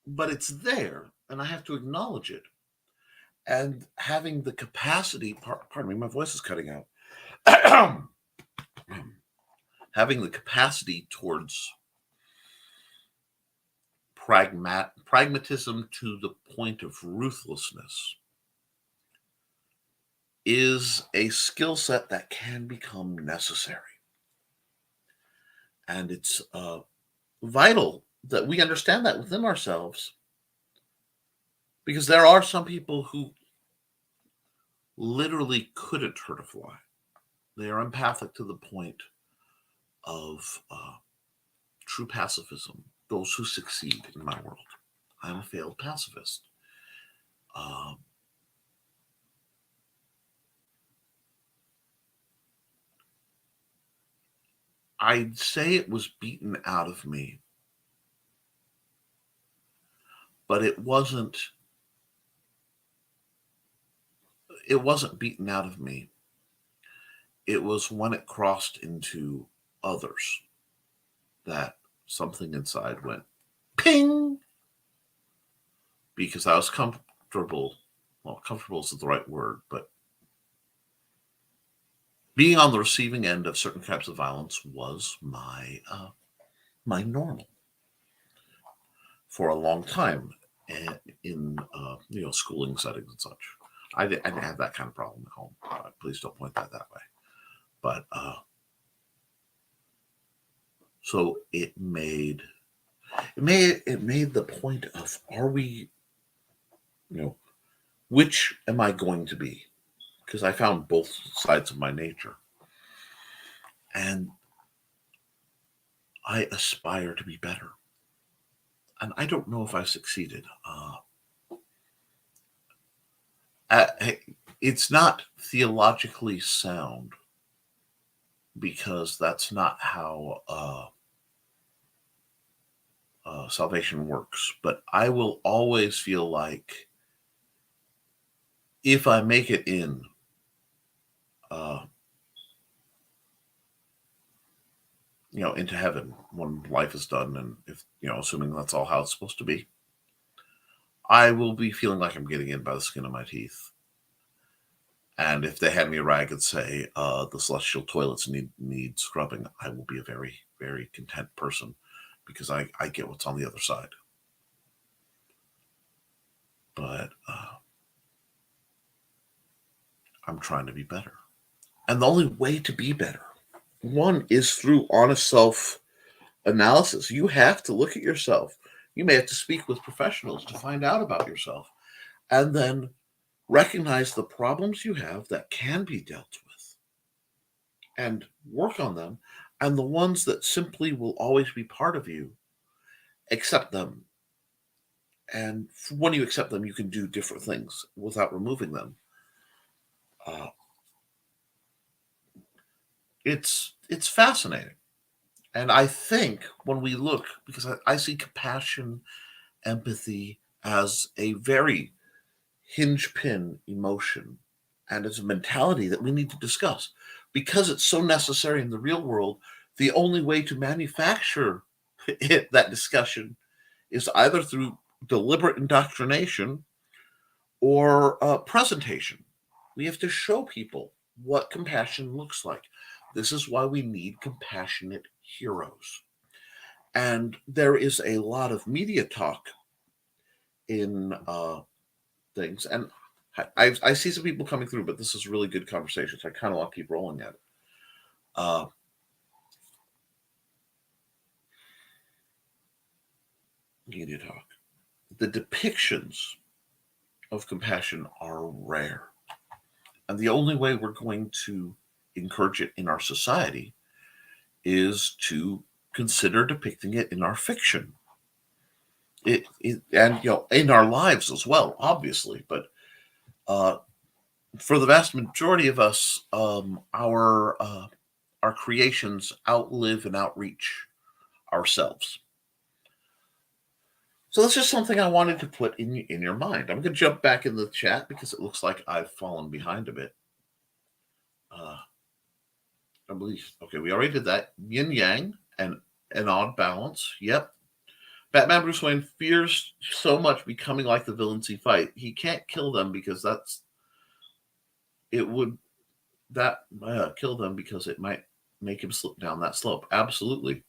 But it's there, and I have to acknowledge it. And having the capacity, pardon me, my voice is cutting out. Having the capacity towards pragmatism to the point of ruthlessness is a skill set that can become necessary. And it's vital that we understand that within ourselves, because there are some people who literally couldn't hurt a fly. They are empathic to the point of true pacifism, those who succeed in my world. I'm a failed pacifist. I'd say it was beaten out of me, but it wasn't beaten out of me. It was when it crossed into others that something inside went ping, because I was comfortable. Well, comfortable isn't the right word, but being on the receiving end of certain types of violence was my normal for a long time in schooling settings and such. I didn't have that kind of problem at home. Please don't point that way. But so it made the point of, are we, which am I going to be? Because I found both sides of my nature. And I aspire to be better. And I don't know if I succeeded. It's not theologically sound, because that's not how salvation works. But I will always feel like if I make it in, into heaven when life is done, and if assuming that's all how it's supposed to be, I will be feeling like I'm getting in by the skin of my teeth. And if they hand me a rag and say the celestial toilets need scrubbing, I will be a very, very content person, because I get what's on the other side. But I'm trying to be better. And the only way to be better, one, is through honest self-analysis. You have to look at yourself. You may have to speak with professionals to find out about yourself. And then recognize the problems you have that can be dealt with and work on them. And the ones that simply will always be part of you, accept them. And when you accept them, you can do different things without removing them. It's fascinating. And I think when we look, because I see compassion, empathy as a very hinge pin emotion, and it's a mentality that we need to discuss, because it's so necessary in the real world. The only way to manufacture that discussion is either through deliberate indoctrination or presentation. We have to show people what compassion looks like. This is why we need compassionate heroes. And there is a lot of media talk in things, and I see some people coming through, but this is really good conversation, so I kind of want to keep rolling at it. Media talk. The depictions of compassion are rare, and the only way we're going to encourage it in our society is to consider depicting it in our fiction. And in our lives as well, obviously. But for the vast majority of us, our creations outlive and outreach ourselves. So that's just something I wanted to put in your mind. I'm going to jump back in the chat because it looks like I've fallen behind a bit. I believe. Okay, we already did that. Yin Yang and an odd balance. Yep. Batman Bruce Wayne fears so much becoming like the villains he fight. He can't kill them because kill them because it might make him slip down that slope. Absolutely.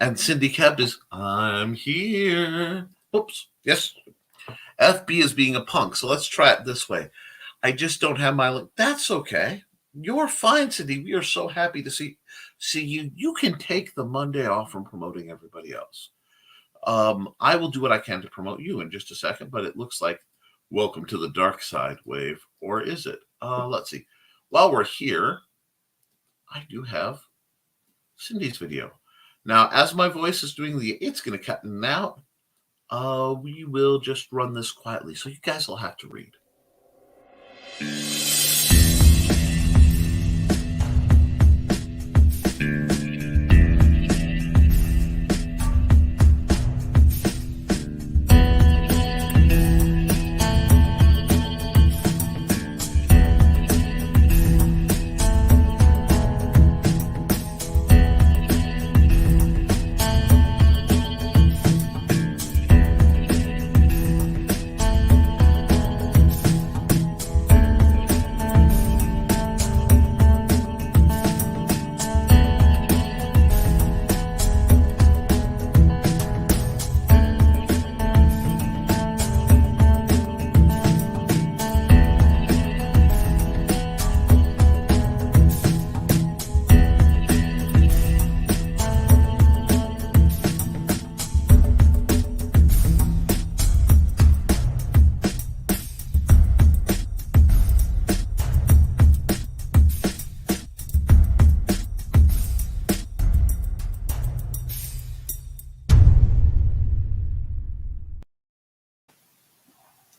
And Cindy Koepp is, I'm here. Oops. Yes. FB is being a punk. So let's try it this way. I just don't have my link. That's okay. You're fine, Cindy. We are so happy to see you. You can take the Monday off from promoting everybody else. I will do what I can to promote you in just a second, but it looks like welcome to the dark side, Wave. Or is it? Let's see. While we're here, I do have Cindy's video. Now, as my voice is doing it's going to cut in and out. We will just run this quietly, so you guys will have to read.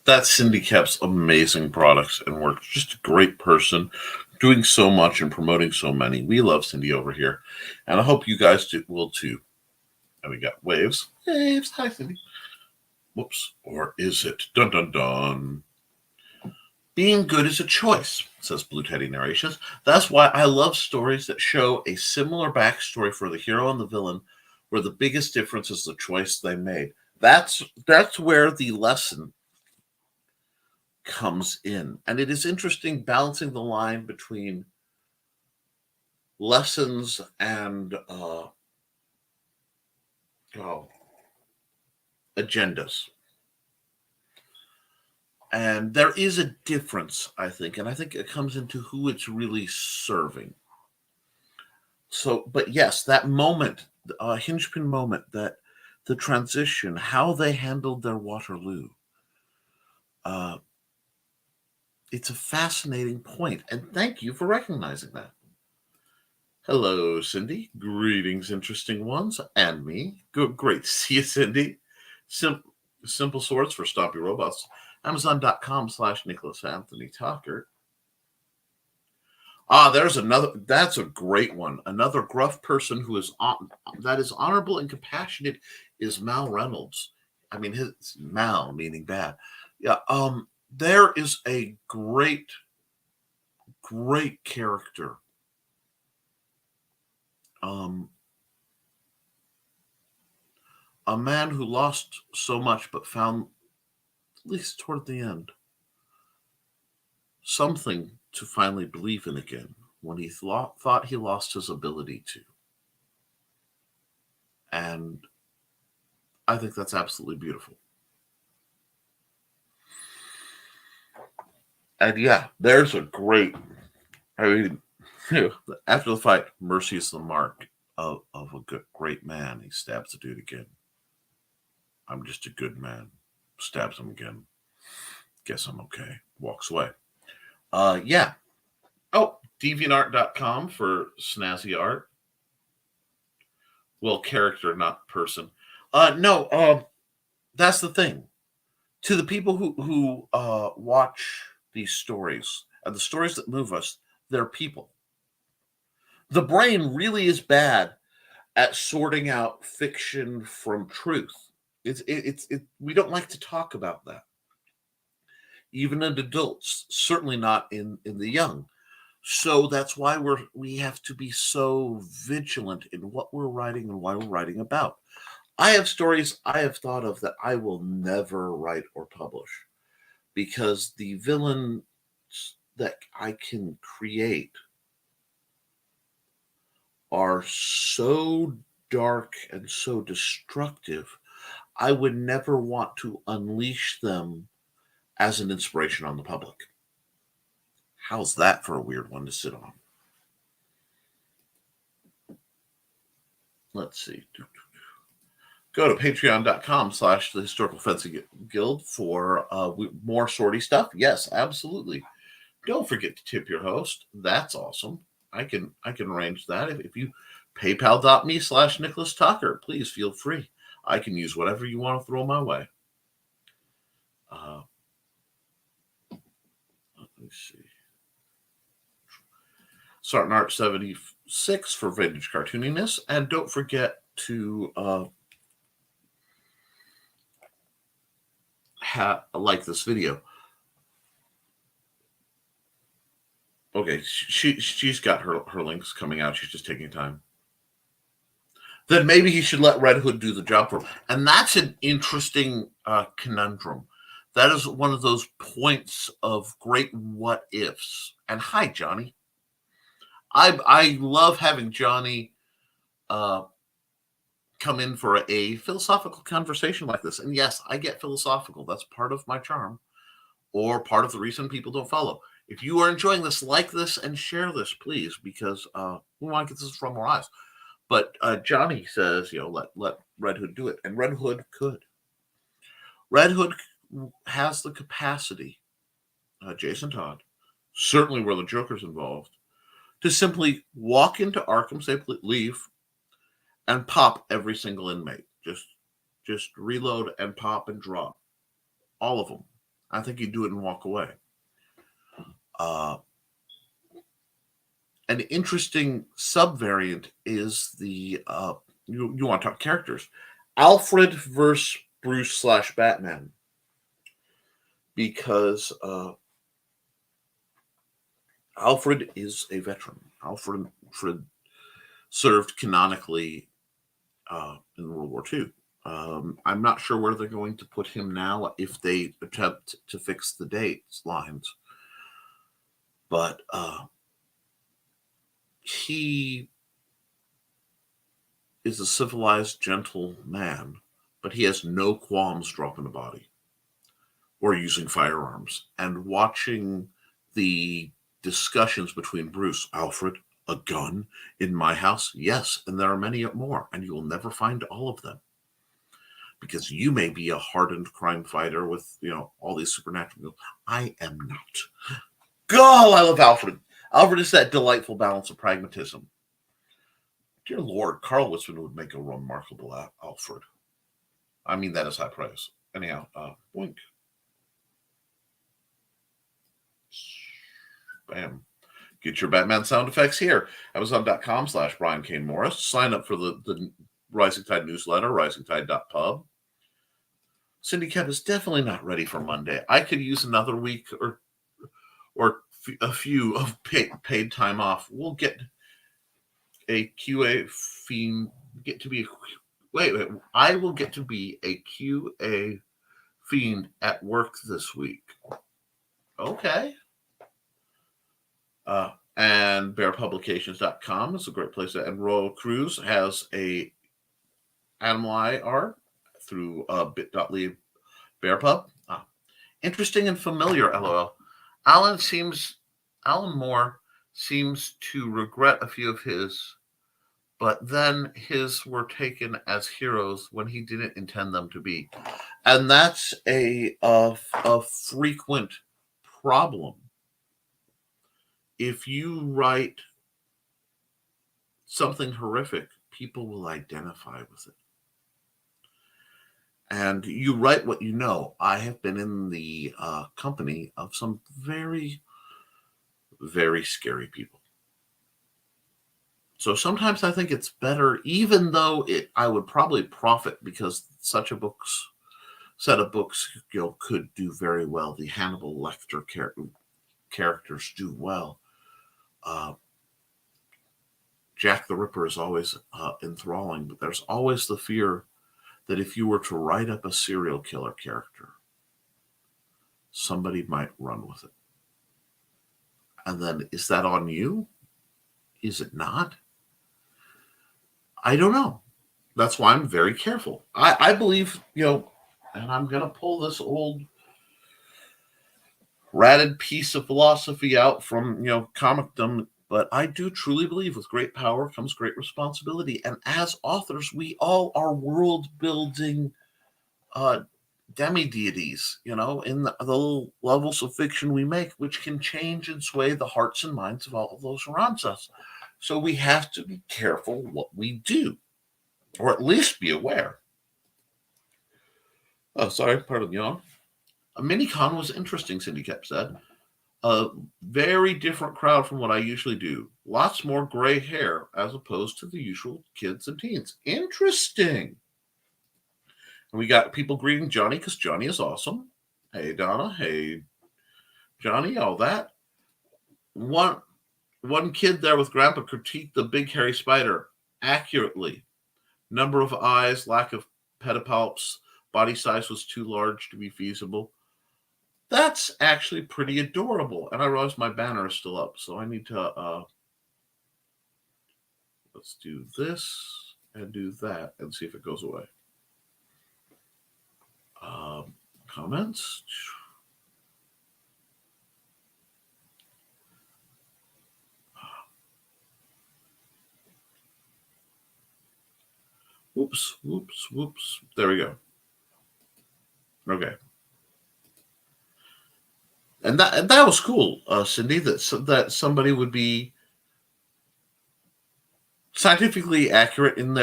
That's Cindy Koepp's amazing products and work. Just a great person, doing so much and promoting so many. We love Cindy over here, and I hope you guys will too. And we got Waves. Waves. Hi, Cindy. Whoops. Or is it? Dun, dun, dun. Being good is a choice, says Blue Teddy Narrations. That's why I love stories that show a similar backstory for the hero and the villain, where the biggest difference is the choice they made. That's where the lesson comes in. And it is interesting balancing the line between lessons and agendas. And there is a difference, I think, and I think it comes into who it's really serving. So, but yes, that moment, Hinchpin moment, that the transition, how they handled their Waterloo, it's a fascinating point, and thank you for recognizing that. Hello, Cindy. Greetings, interesting ones, and me. Good, great to see you, Cindy. Simple Swords for Stompy Robots. Amazon.com/Nicholas Anthony Tockert. There's another. That's a great one. Another gruff person who is that is honorable and compassionate is Mal Reynolds. I mean, his Mal meaning bad. Yeah. There is a great character. A man who lost so much but found, at least toward the end, something to finally believe in again when he thought he lost his ability to. And I think that's absolutely beautiful. And yeah, there's a great, I mean, after the fight, mercy is the mark of a great man. He stabs the dude again. I'm just a good man. Stabs him again. Guess I'm okay. Walks away. Yeah. Oh, deviantart.com for snazzy art. Well, character, not person. No, that's the thing. To the people who watch these stories and the stories that move us, they're people. The brain really is bad at sorting out fiction from truth. We don't like to talk about that, even in adults, certainly not in the young. So that's why we have to be so vigilant in what we're writing and why we're writing about. I have stories I have thought of that I will never write or publish because the villains that I can create are so dark and so destructive. I would never want to unleash them as an inspiration on the public. How's that for a weird one to sit on? Let's see. Go to patreon.com/the Historical Fencing Guild for more sortie stuff. Yes, absolutely. Don't forget to tip your host. That's awesome. I can arrange that. If you paypal.me/Nicholas Tockert, please feel free. I can use whatever you want to throw my way. Let me see. Sergeant Art 76 for vintage cartooniness. And don't forget to like this video. Okay, she's got her links coming out. She's just taking time. Then maybe he should let Red Hood do the job for him. And that's an interesting conundrum. That is one of those points of great what ifs. And hi, Johnny. I love having Johnny come in for a philosophical conversation like this. And yes, I get philosophical. That's part of my charm, or part of the reason people don't follow. If you are enjoying this, like this and share this, please, because we want to get this from more eyes. But Johnny says, let Red Hood do it. And Red Hood could. Red Hood has the capacity, Jason Todd, certainly where the Joker's involved, to simply walk into Arkham, say leave, and pop every single inmate. Just reload and pop and drop. All of them. I think he'd do it and walk away. An interesting subvariant is the you want to talk characters, Alfred versus Bruce / Batman, because Alfred is a veteran. Alfred served canonically in World War II. I'm not sure where they're going to put him now if they attempt to fix the dates lines, but he is a civilized, gentle man, but he has no qualms dropping a body or using firearms. And watching the discussions between Bruce, Alfred, a gun in my house? Yes, and there are many more, and you will never find all of them. Because you may be a hardened crime fighter with, all these supernatural. I am not. God, I love Alfred. Alfred is that delightful balance of pragmatism. Dear Lord, Carl Witzman would make a remarkable Alfred. I mean that is high praise. Anyhow, boink. Bam. Get your Batman sound effects here. Amazon.com/Brian Kane Morris. Sign up for the Rising Tide newsletter, Risingtide.pub. Cindy Koepp is definitely not ready for Monday. I could use another week or a few of paid time off. We'll get a QA fiend. I will get to be a QA fiend at work this week. Okay. And bearpublications.com is a great place to, and Royal Cruise has a animal IR through bit.ly bearpub. Interesting and familiar, LOL. Alan Moore seems to regret a few of his, but then his were taken as heroes when he didn't intend them to be. And that's a frequent problem. If you write something horrific, people will identify with it. And you write what you know. I have been in the company of some very, very scary people. So sometimes I think it's better, even though I would probably profit because such a set of books could do very well. The Hannibal Lecter characters do well. Jack the Ripper is always enthralling, but there's always the fear that if you were to write up a serial killer character, somebody might run with it. And then is that on you? Is it not? I don't know. That's why I'm very careful. I believe, and I'm going to pull this old ratted piece of philosophy out from, comicdom, but I do truly believe with great power comes great responsibility. And as authors, we all are world building demi-deities, in the little levels of fiction we make, which can change and sway the hearts and minds of all of those around us. So we have to be careful what we do, or at least be aware. Oh, sorry, pardon the yawn. A mini-con was interesting, Cindy Koepp said. A very different crowd from what I usually do. Lots more gray hair as opposed to the usual kids and teens. Interesting. And we got people greeting Johnny because Johnny is awesome. Hey, Donna. Hey, Johnny. All that. One kid there with Grandpa critiqued the big hairy spider accurately. Number of eyes, lack of pedipalps, body size was too large to be feasible. That's actually pretty adorable. And I realize my banner is still up, so I need to let's do this and do that and see if it goes away. Comments. Whoops. There we go. Okay. And that was cool, Cindy, that somebody would be scientifically accurate in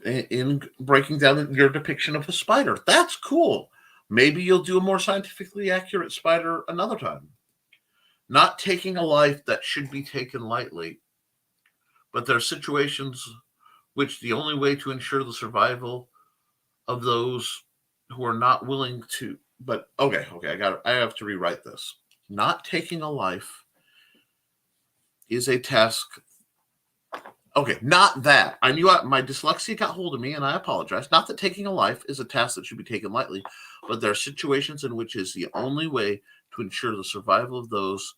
in breaking down your depiction of a spider. That's cool. Maybe you'll do a more scientifically accurate spider another time. Not taking a life that should be taken lightly, but there are situations which the only way to ensure the survival of those who are not willing to. But okay, I have to rewrite this. Not taking a life is a task. Okay, not that. I knew my dyslexia got hold of me, and I apologize. Not that taking a life is a task that should be taken lightly, but there are situations in which is the only way to ensure the survival of those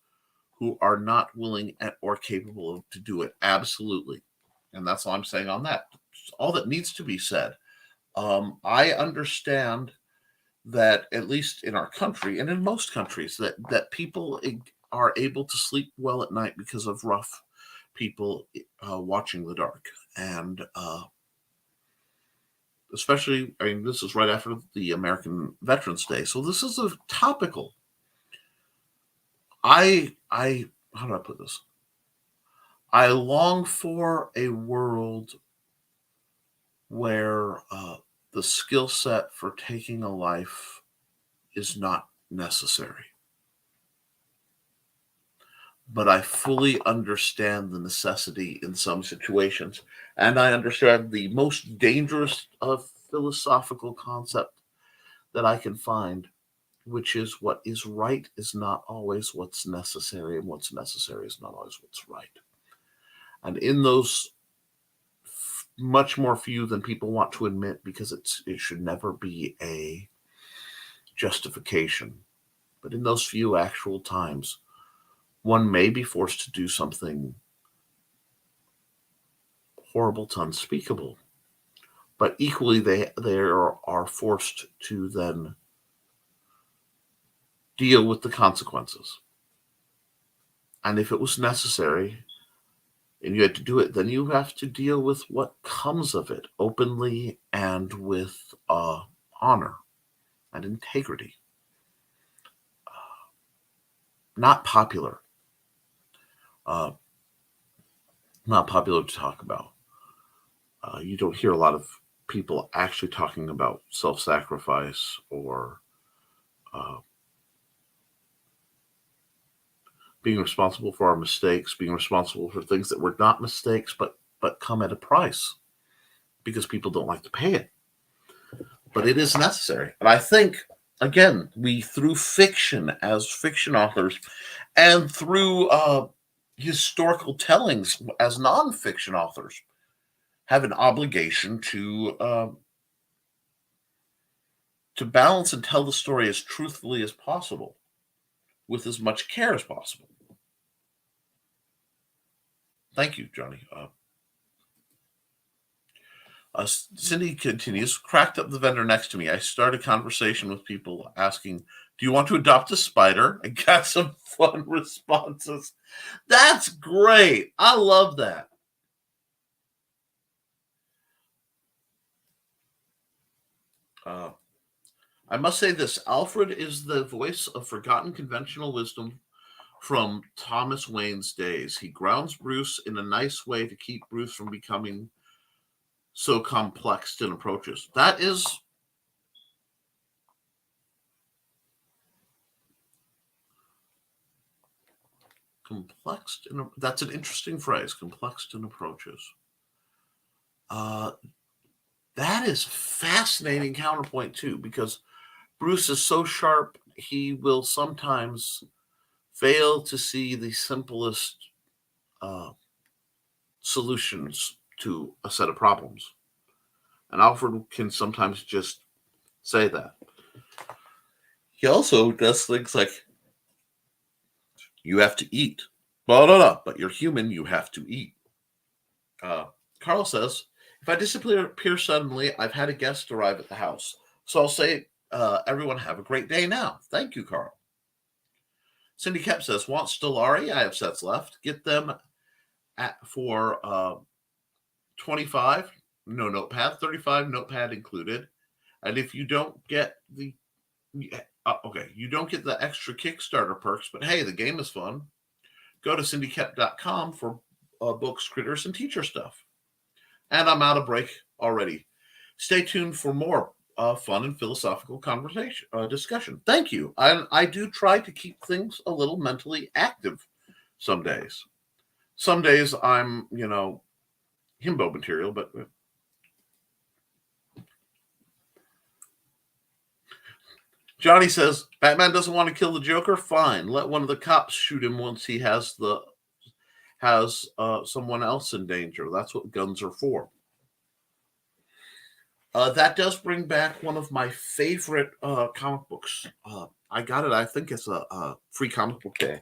who are not willing or capable to do it. Absolutely. And that's all I'm saying on that. All that needs to be said. I understand that, at least in our country and in most countries, that people are able to sleep well at night because of rough people watching the dark. And especially, this is right after the American Veterans Day, so this is a topical. How do I put this? I long for a world where the skill set for taking a life is not necessary. But I fully understand the necessity in some situations. And I understand the most dangerous philosophical concept that I can find, which is what is right is not always what's necessary, and what's necessary is not always what's right. And in those much more few than people want to admit, because it should never be a justification, but in those few actual times, one may be forced to do something horrible to unspeakable, but equally they are forced to then deal with the consequences. And if it was necessary and you had to do it, then you have to deal with what comes of it openly and with honor and integrity. Not popular. Not popular to talk about. You don't hear a lot of people actually talking about self-sacrifice or uh, being responsible for our mistakes, being responsible for things that were not mistakes, but come at a price because people don't like to pay it. But it is necessary. And I think, again, we, through fiction, as fiction authors, and through historical tellings as nonfiction authors, have an obligation to balance and tell the story as truthfully as possible, with as much care as possible. Thank you, Johnny. Cindy continues, cracked up the vendor next to me. I start a conversation with people asking, do you want to adopt a spider? And got some fun responses. That's great. I love that. I must say this. Alfred is the voice of forgotten conventional wisdom from Thomas Wayne's days. He grounds Bruce in a nice way to keep Bruce from becoming so complex in approaches. That is complex. That's an interesting phrase, complex in approaches. That is fascinating counterpoint too, because Bruce is so sharp, he will sometimes fail to see the simplest solutions to a set of problems. And Alfred can sometimes just say that. He also does things like, you have to eat. Blah, blah, blah, but you're human, you have to eat. Carl says, if I disappear suddenly, I've had a guest arrive at the house. So I'll say, everyone have a great day now. Thank you, Carl. Cindy Koepp says, want Stellari? I have sets left. Get them for 25, no notepad, 35 notepad included. And if you don't get the you don't get the extra Kickstarter perks, but hey, the game is fun. Go to CindyKoepp.com for books, critters, and teacher stuff. And I'm out of break already. Stay tuned for more fun and philosophical conversation discussion. Thank you. I do try to keep things a little mentally active some days. Some days I'm, himbo material, but Johnny says, Batman doesn't want to kill the Joker? Fine. Let one of the cops shoot him once he has someone else in danger. That's what guns are for. That does bring back one of my favorite comic books. I got it. I think it's a free comic book day.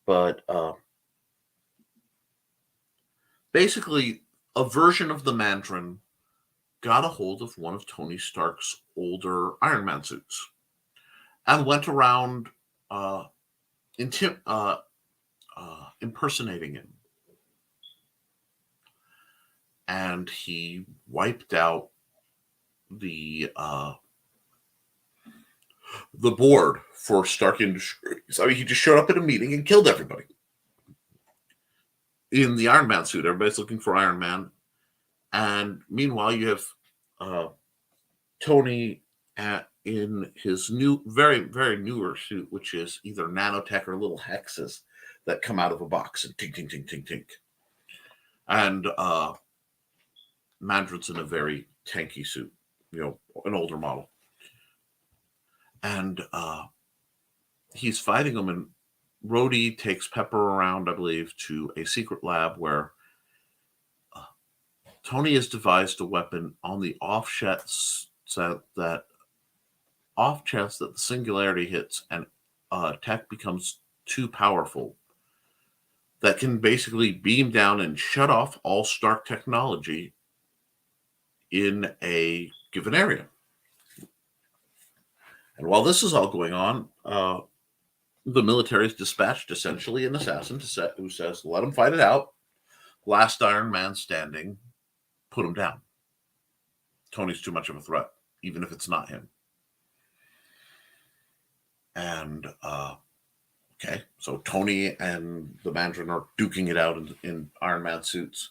But basically, a version of the Mandarin got a hold of one of Tony Stark's older Iron Man suits and went around impersonating him. And he wiped out the board for Stark Industries. I mean, he just showed up at a meeting and killed everybody in the Iron Man suit. Everybody's looking for Iron Man. And meanwhile, you have Tony in his new, very, very newer suit, which is either nanotech or little hexes that come out of a box and tink, tink, tink, tink, tink. And Mandarin's in a very tanky suit, an older model. And he's fighting them, and Rhodey takes Pepper around, I believe, to a secret lab where Tony has devised a weapon on the off chance that the singularity hits and tech becomes too powerful, that can basically beam down and shut off all Stark technology in a given area. And while this is all going on, the military's dispatched essentially an assassin who says, let him fight it out. Last Iron Man standing, put him down. Tony's too much of a threat, even if it's not him. And, okay, so Tony and the Mandarin are duking it out in Iron Man suits.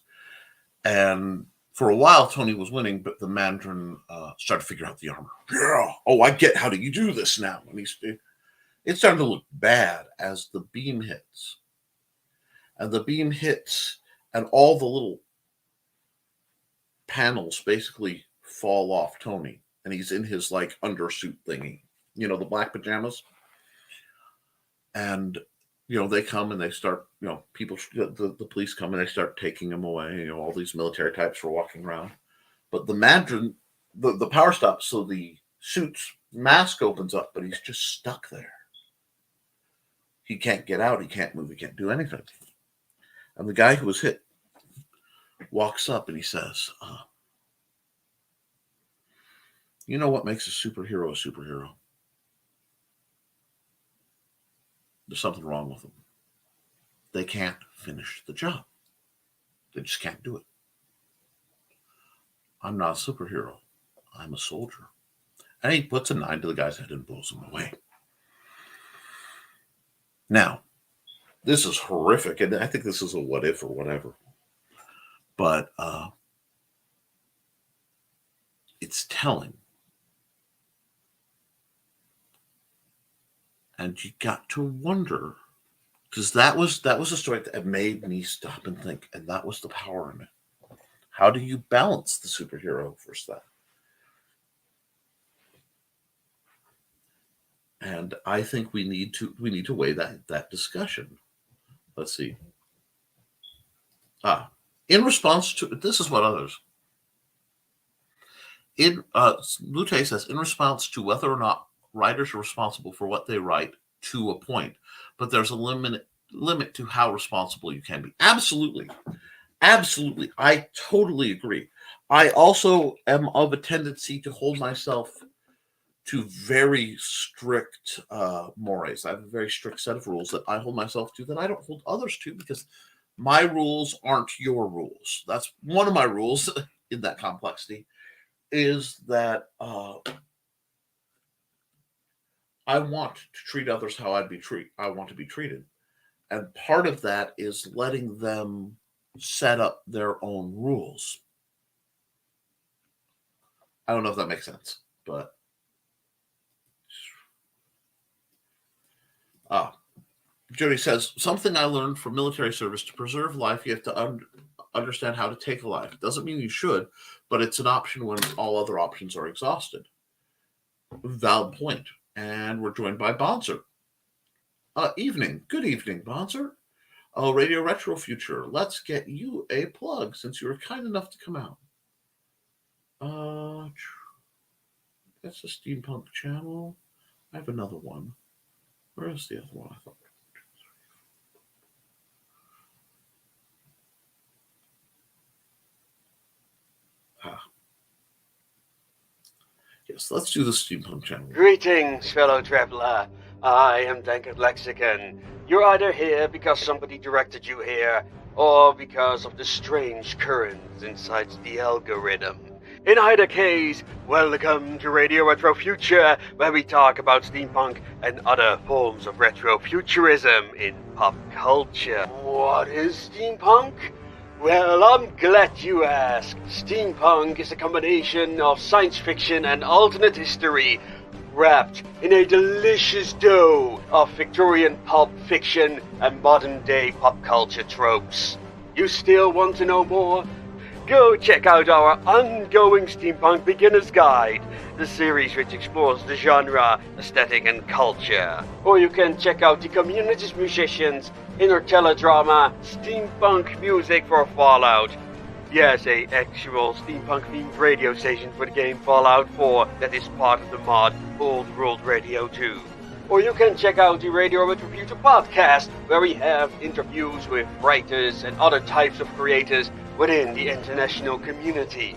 And For a while, Tony was winning, but the Mandarin started to figure out the armor. Yeah. Oh, I get how do you do this now. And it's starting to look bad as the beam hits. And the beam hits, and all the little panels basically fall off Tony. And he's in his, like, undersuit thingy. You know, the black pajamas. And, you know, they come and they start, you know, people, the police come and they start taking him away. You know, all these military types were walking around. But the Mandarin, the power stops, so the suit's mask opens up, but he's just stuck there. He can't get out. He can't move. He can't do anything. And the guy who was hit walks up and he says, you know what makes a superhero a superhero? There's something wrong with them. They can't finish the job. They just can't do it. I'm not a superhero. I'm a soldier. And he puts a 9 to the guy's head and blows him away. Now, this is horrific, and I think this is a what if or whatever. But it's telling. And you got to wonder, because that was a story that made me stop and think, and that was the power in it. How do you balance the superhero versus that? And I think we need to weigh that discussion. Let's see. In response to this is what others. Lute says, in response to whether or not writers are responsible for what they write to a point, but there's a limit to how responsible you can be. Absolutely. I totally agree. I also am of a tendency to hold myself to very strict mores. I have a very strict set of rules that I hold myself to that I don't hold others to, because my rules aren't your rules. That's one of my rules in that complexity, is that I want to treat others how I want to be treated. And part of that is letting them set up their own rules. I don't know if that makes sense, but Jody says, something I learned from military service: to preserve life, you have to understand how to take a life. It doesn't mean you should, but it's an option when all other options are exhausted. Valid point. And we're joined by Bonser. Good evening, Bonser. Radio Retro Future, let's get you a plug since you were kind enough to come out. That's a steampunk channel. I have another one. Where is the other one? I thought. Yes, let's do the steampunk channel. Greetings, fellow traveler. I am Dankard Lexicon. You're either here because somebody directed you here, or because of the strange currents inside the algorithm. In either case, welcome to Radio Retro Future, where we talk about steampunk and other forms of retrofuturism in pop culture. What is steampunk? Well, I'm glad you asked. Steampunk is a combination of science fiction and alternate history, wrapped in a delicious dough of Victorian pulp fiction and modern-day pop culture tropes. You still want to know more? Go check out our ongoing Steampunk Beginner's Guide, the series which explores the genre, aesthetic and culture. Or you can check out the community's musicians, inner teledrama, steampunk music for Fallout. Yes, a actual steampunk-themed radio station for the game Fallout 4 that is part of the mod Old World Radio 2. Or you can check out the Radio Retro Future podcast, where we have interviews with writers and other types of creators within the international community.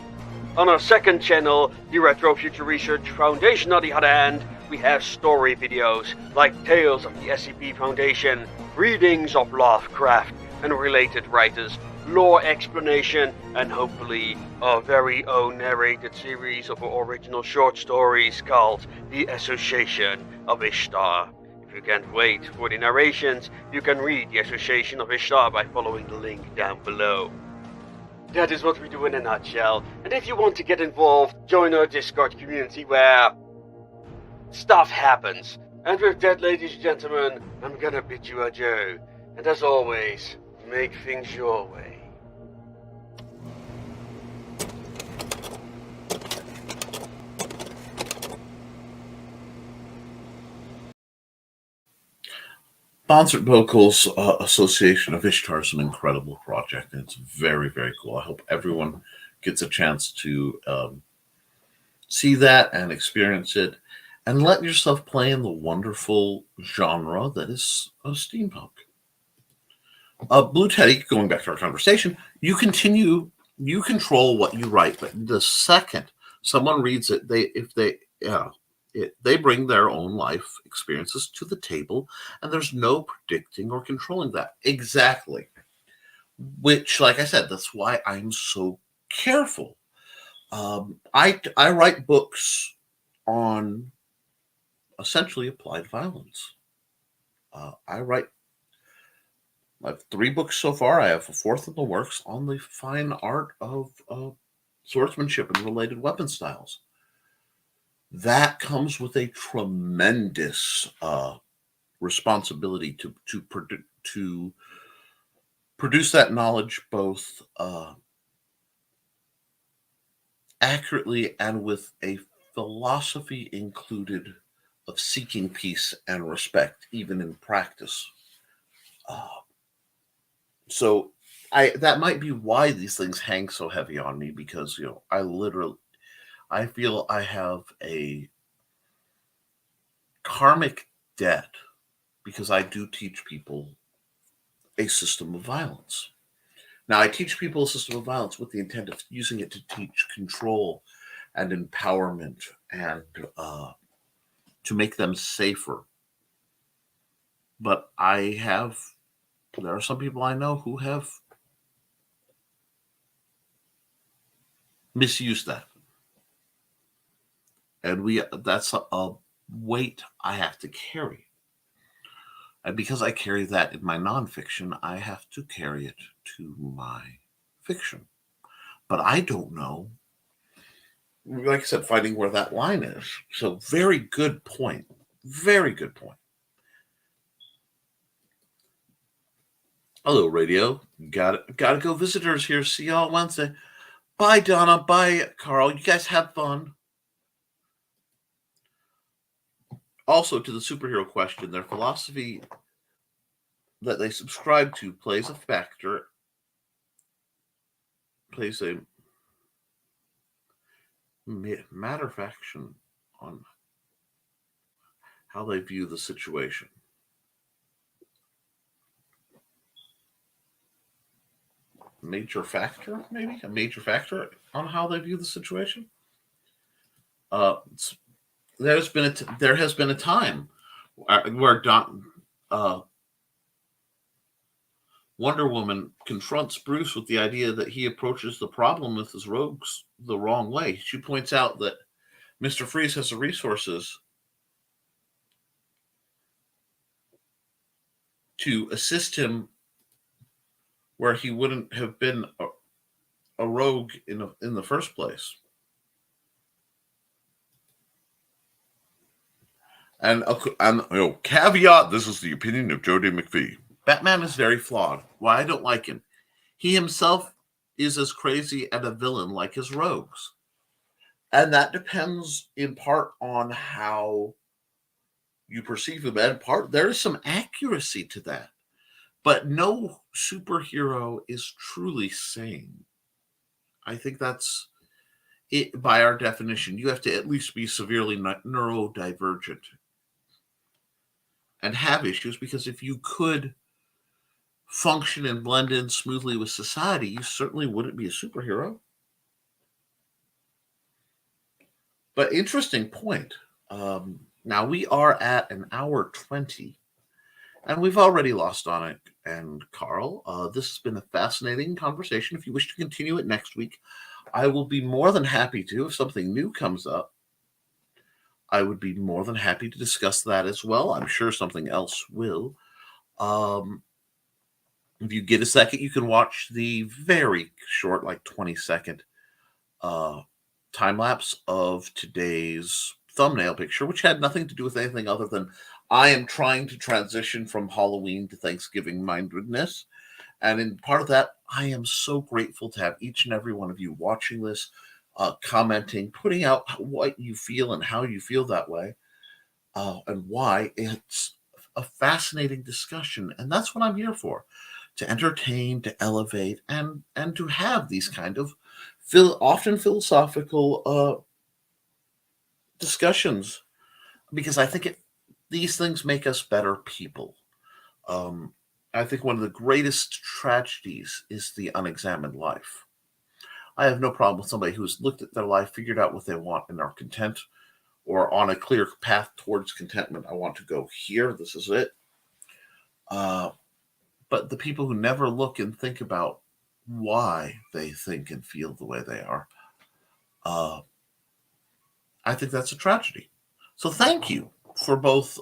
On our second channel, the Retro Future Research Foundation, on the other hand, we have story videos like Tales of the SCP Foundation, readings of Lovecraft and related writers, lore explanation, and hopefully our very own narrated series of original short stories called The Association of Ishtar. If you can't wait for the narrations, you can read The Association of Ishtar by following the link down below. That is what we do in a nutshell. And if you want to get involved, join our Discord community where stuff happens. And with that, ladies and gentlemen, I'm gonna bid you adieu. And as always, make things your way. Sponsored Vocals Association of Ishtar is an incredible project, and it's very, very cool. I hope everyone gets a chance to see that and experience it, and let yourself play in the wonderful genre that is steampunk. Blue Teddy, going back to our conversation, you control what you write, but the second someone reads it, they bring their own life experiences to the table, and there's no predicting or controlling that. Exactly. Which, like I said, that's why I'm so careful. I write books on essentially applied violence. I have 3 books so far. I have a 4th in the works on the fine art of swordsmanship and related weapon styles. That comes with a tremendous responsibility to produce that knowledge both accurately and with a philosophy included of seeking peace and respect, even in practice. So that might be why these things hang so heavy on me, because I feel I have a karmic debt because I do teach people a system of violence. Now, I teach people a system of violence with the intent of using it to teach control and empowerment and to make them safer. But there are some people I know who have misused that. And that's a weight I have to carry. And because I carry that in my nonfiction, I have to carry it to my fiction. But I don't know, like I said, finding where that line is. So very good point. Very good point. Hello, radio. Gotta go visitors here. See y'all Wednesday. Bye, Donna. Bye, Carl. You guys have fun. Also, to the superhero question, their philosophy that they subscribe to plays a matter faction on how they view the situation. Major factor, maybe? A major factor on how they view the situation? There has been a time where Wonder Woman confronts Bruce with the idea that he approaches the problem with his rogues the wrong way. She points out that Mr. Freeze has the resources to assist him where he wouldn't have been a rogue in the first place. And caveat, this is the opinion of Jody McPhee. Batman is very flawed. Why I don't like him. He himself is as crazy and a villain like his rogues. And that depends in part on how you perceive him. And there is some accuracy to that. But no superhero is truly sane. I think that's it by our definition. You have to at least be severely neurodivergent and have issues, because if you could function and blend in smoothly with society, you certainly wouldn't be a superhero. But interesting point. Now we are at an hour 20, and we've already lost Donna and Carl. This has been a fascinating conversation. If you wish to continue it next week, I will be more than happy to. If something new comes up, I would be more than happy to discuss that as well. I'm sure something else will. If you get a second, you can watch the very short, like 20-second time lapse of today's thumbnail picture, which had nothing to do with anything other than I am trying to transition from Halloween to Thanksgiving mindedness. And in part of that, I am so grateful to have each and every one of you watching this, commenting, putting out what you feel and how you feel that way, and why. It's a fascinating discussion. And that's what I'm here for, to entertain, to elevate, and to have these kind of often philosophical discussions, because I think these things make us better people. Um, I think one of the greatest tragedies is the unexamined life. I have no problem with somebody who's looked at their life, figured out what they want, and are content, or on a clear path towards contentment. I want to go here. This is it. But the people who never look and think about why they think and feel the way they are, I think that's a tragedy. So thank you for both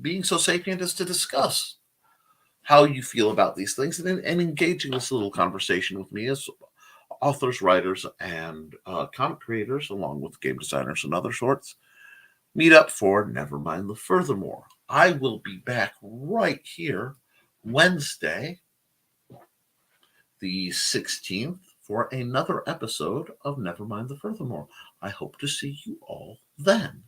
being so sapient as to discuss how you feel about these things, and engaging this little conversation with me as authors, writers, and comic creators, along with game designers and other sorts, meet up for Nevermind the Furthermore. I will be back right here Wednesday, the 16th, for another episode of Nevermind the Furthermore. I hope to see you all then.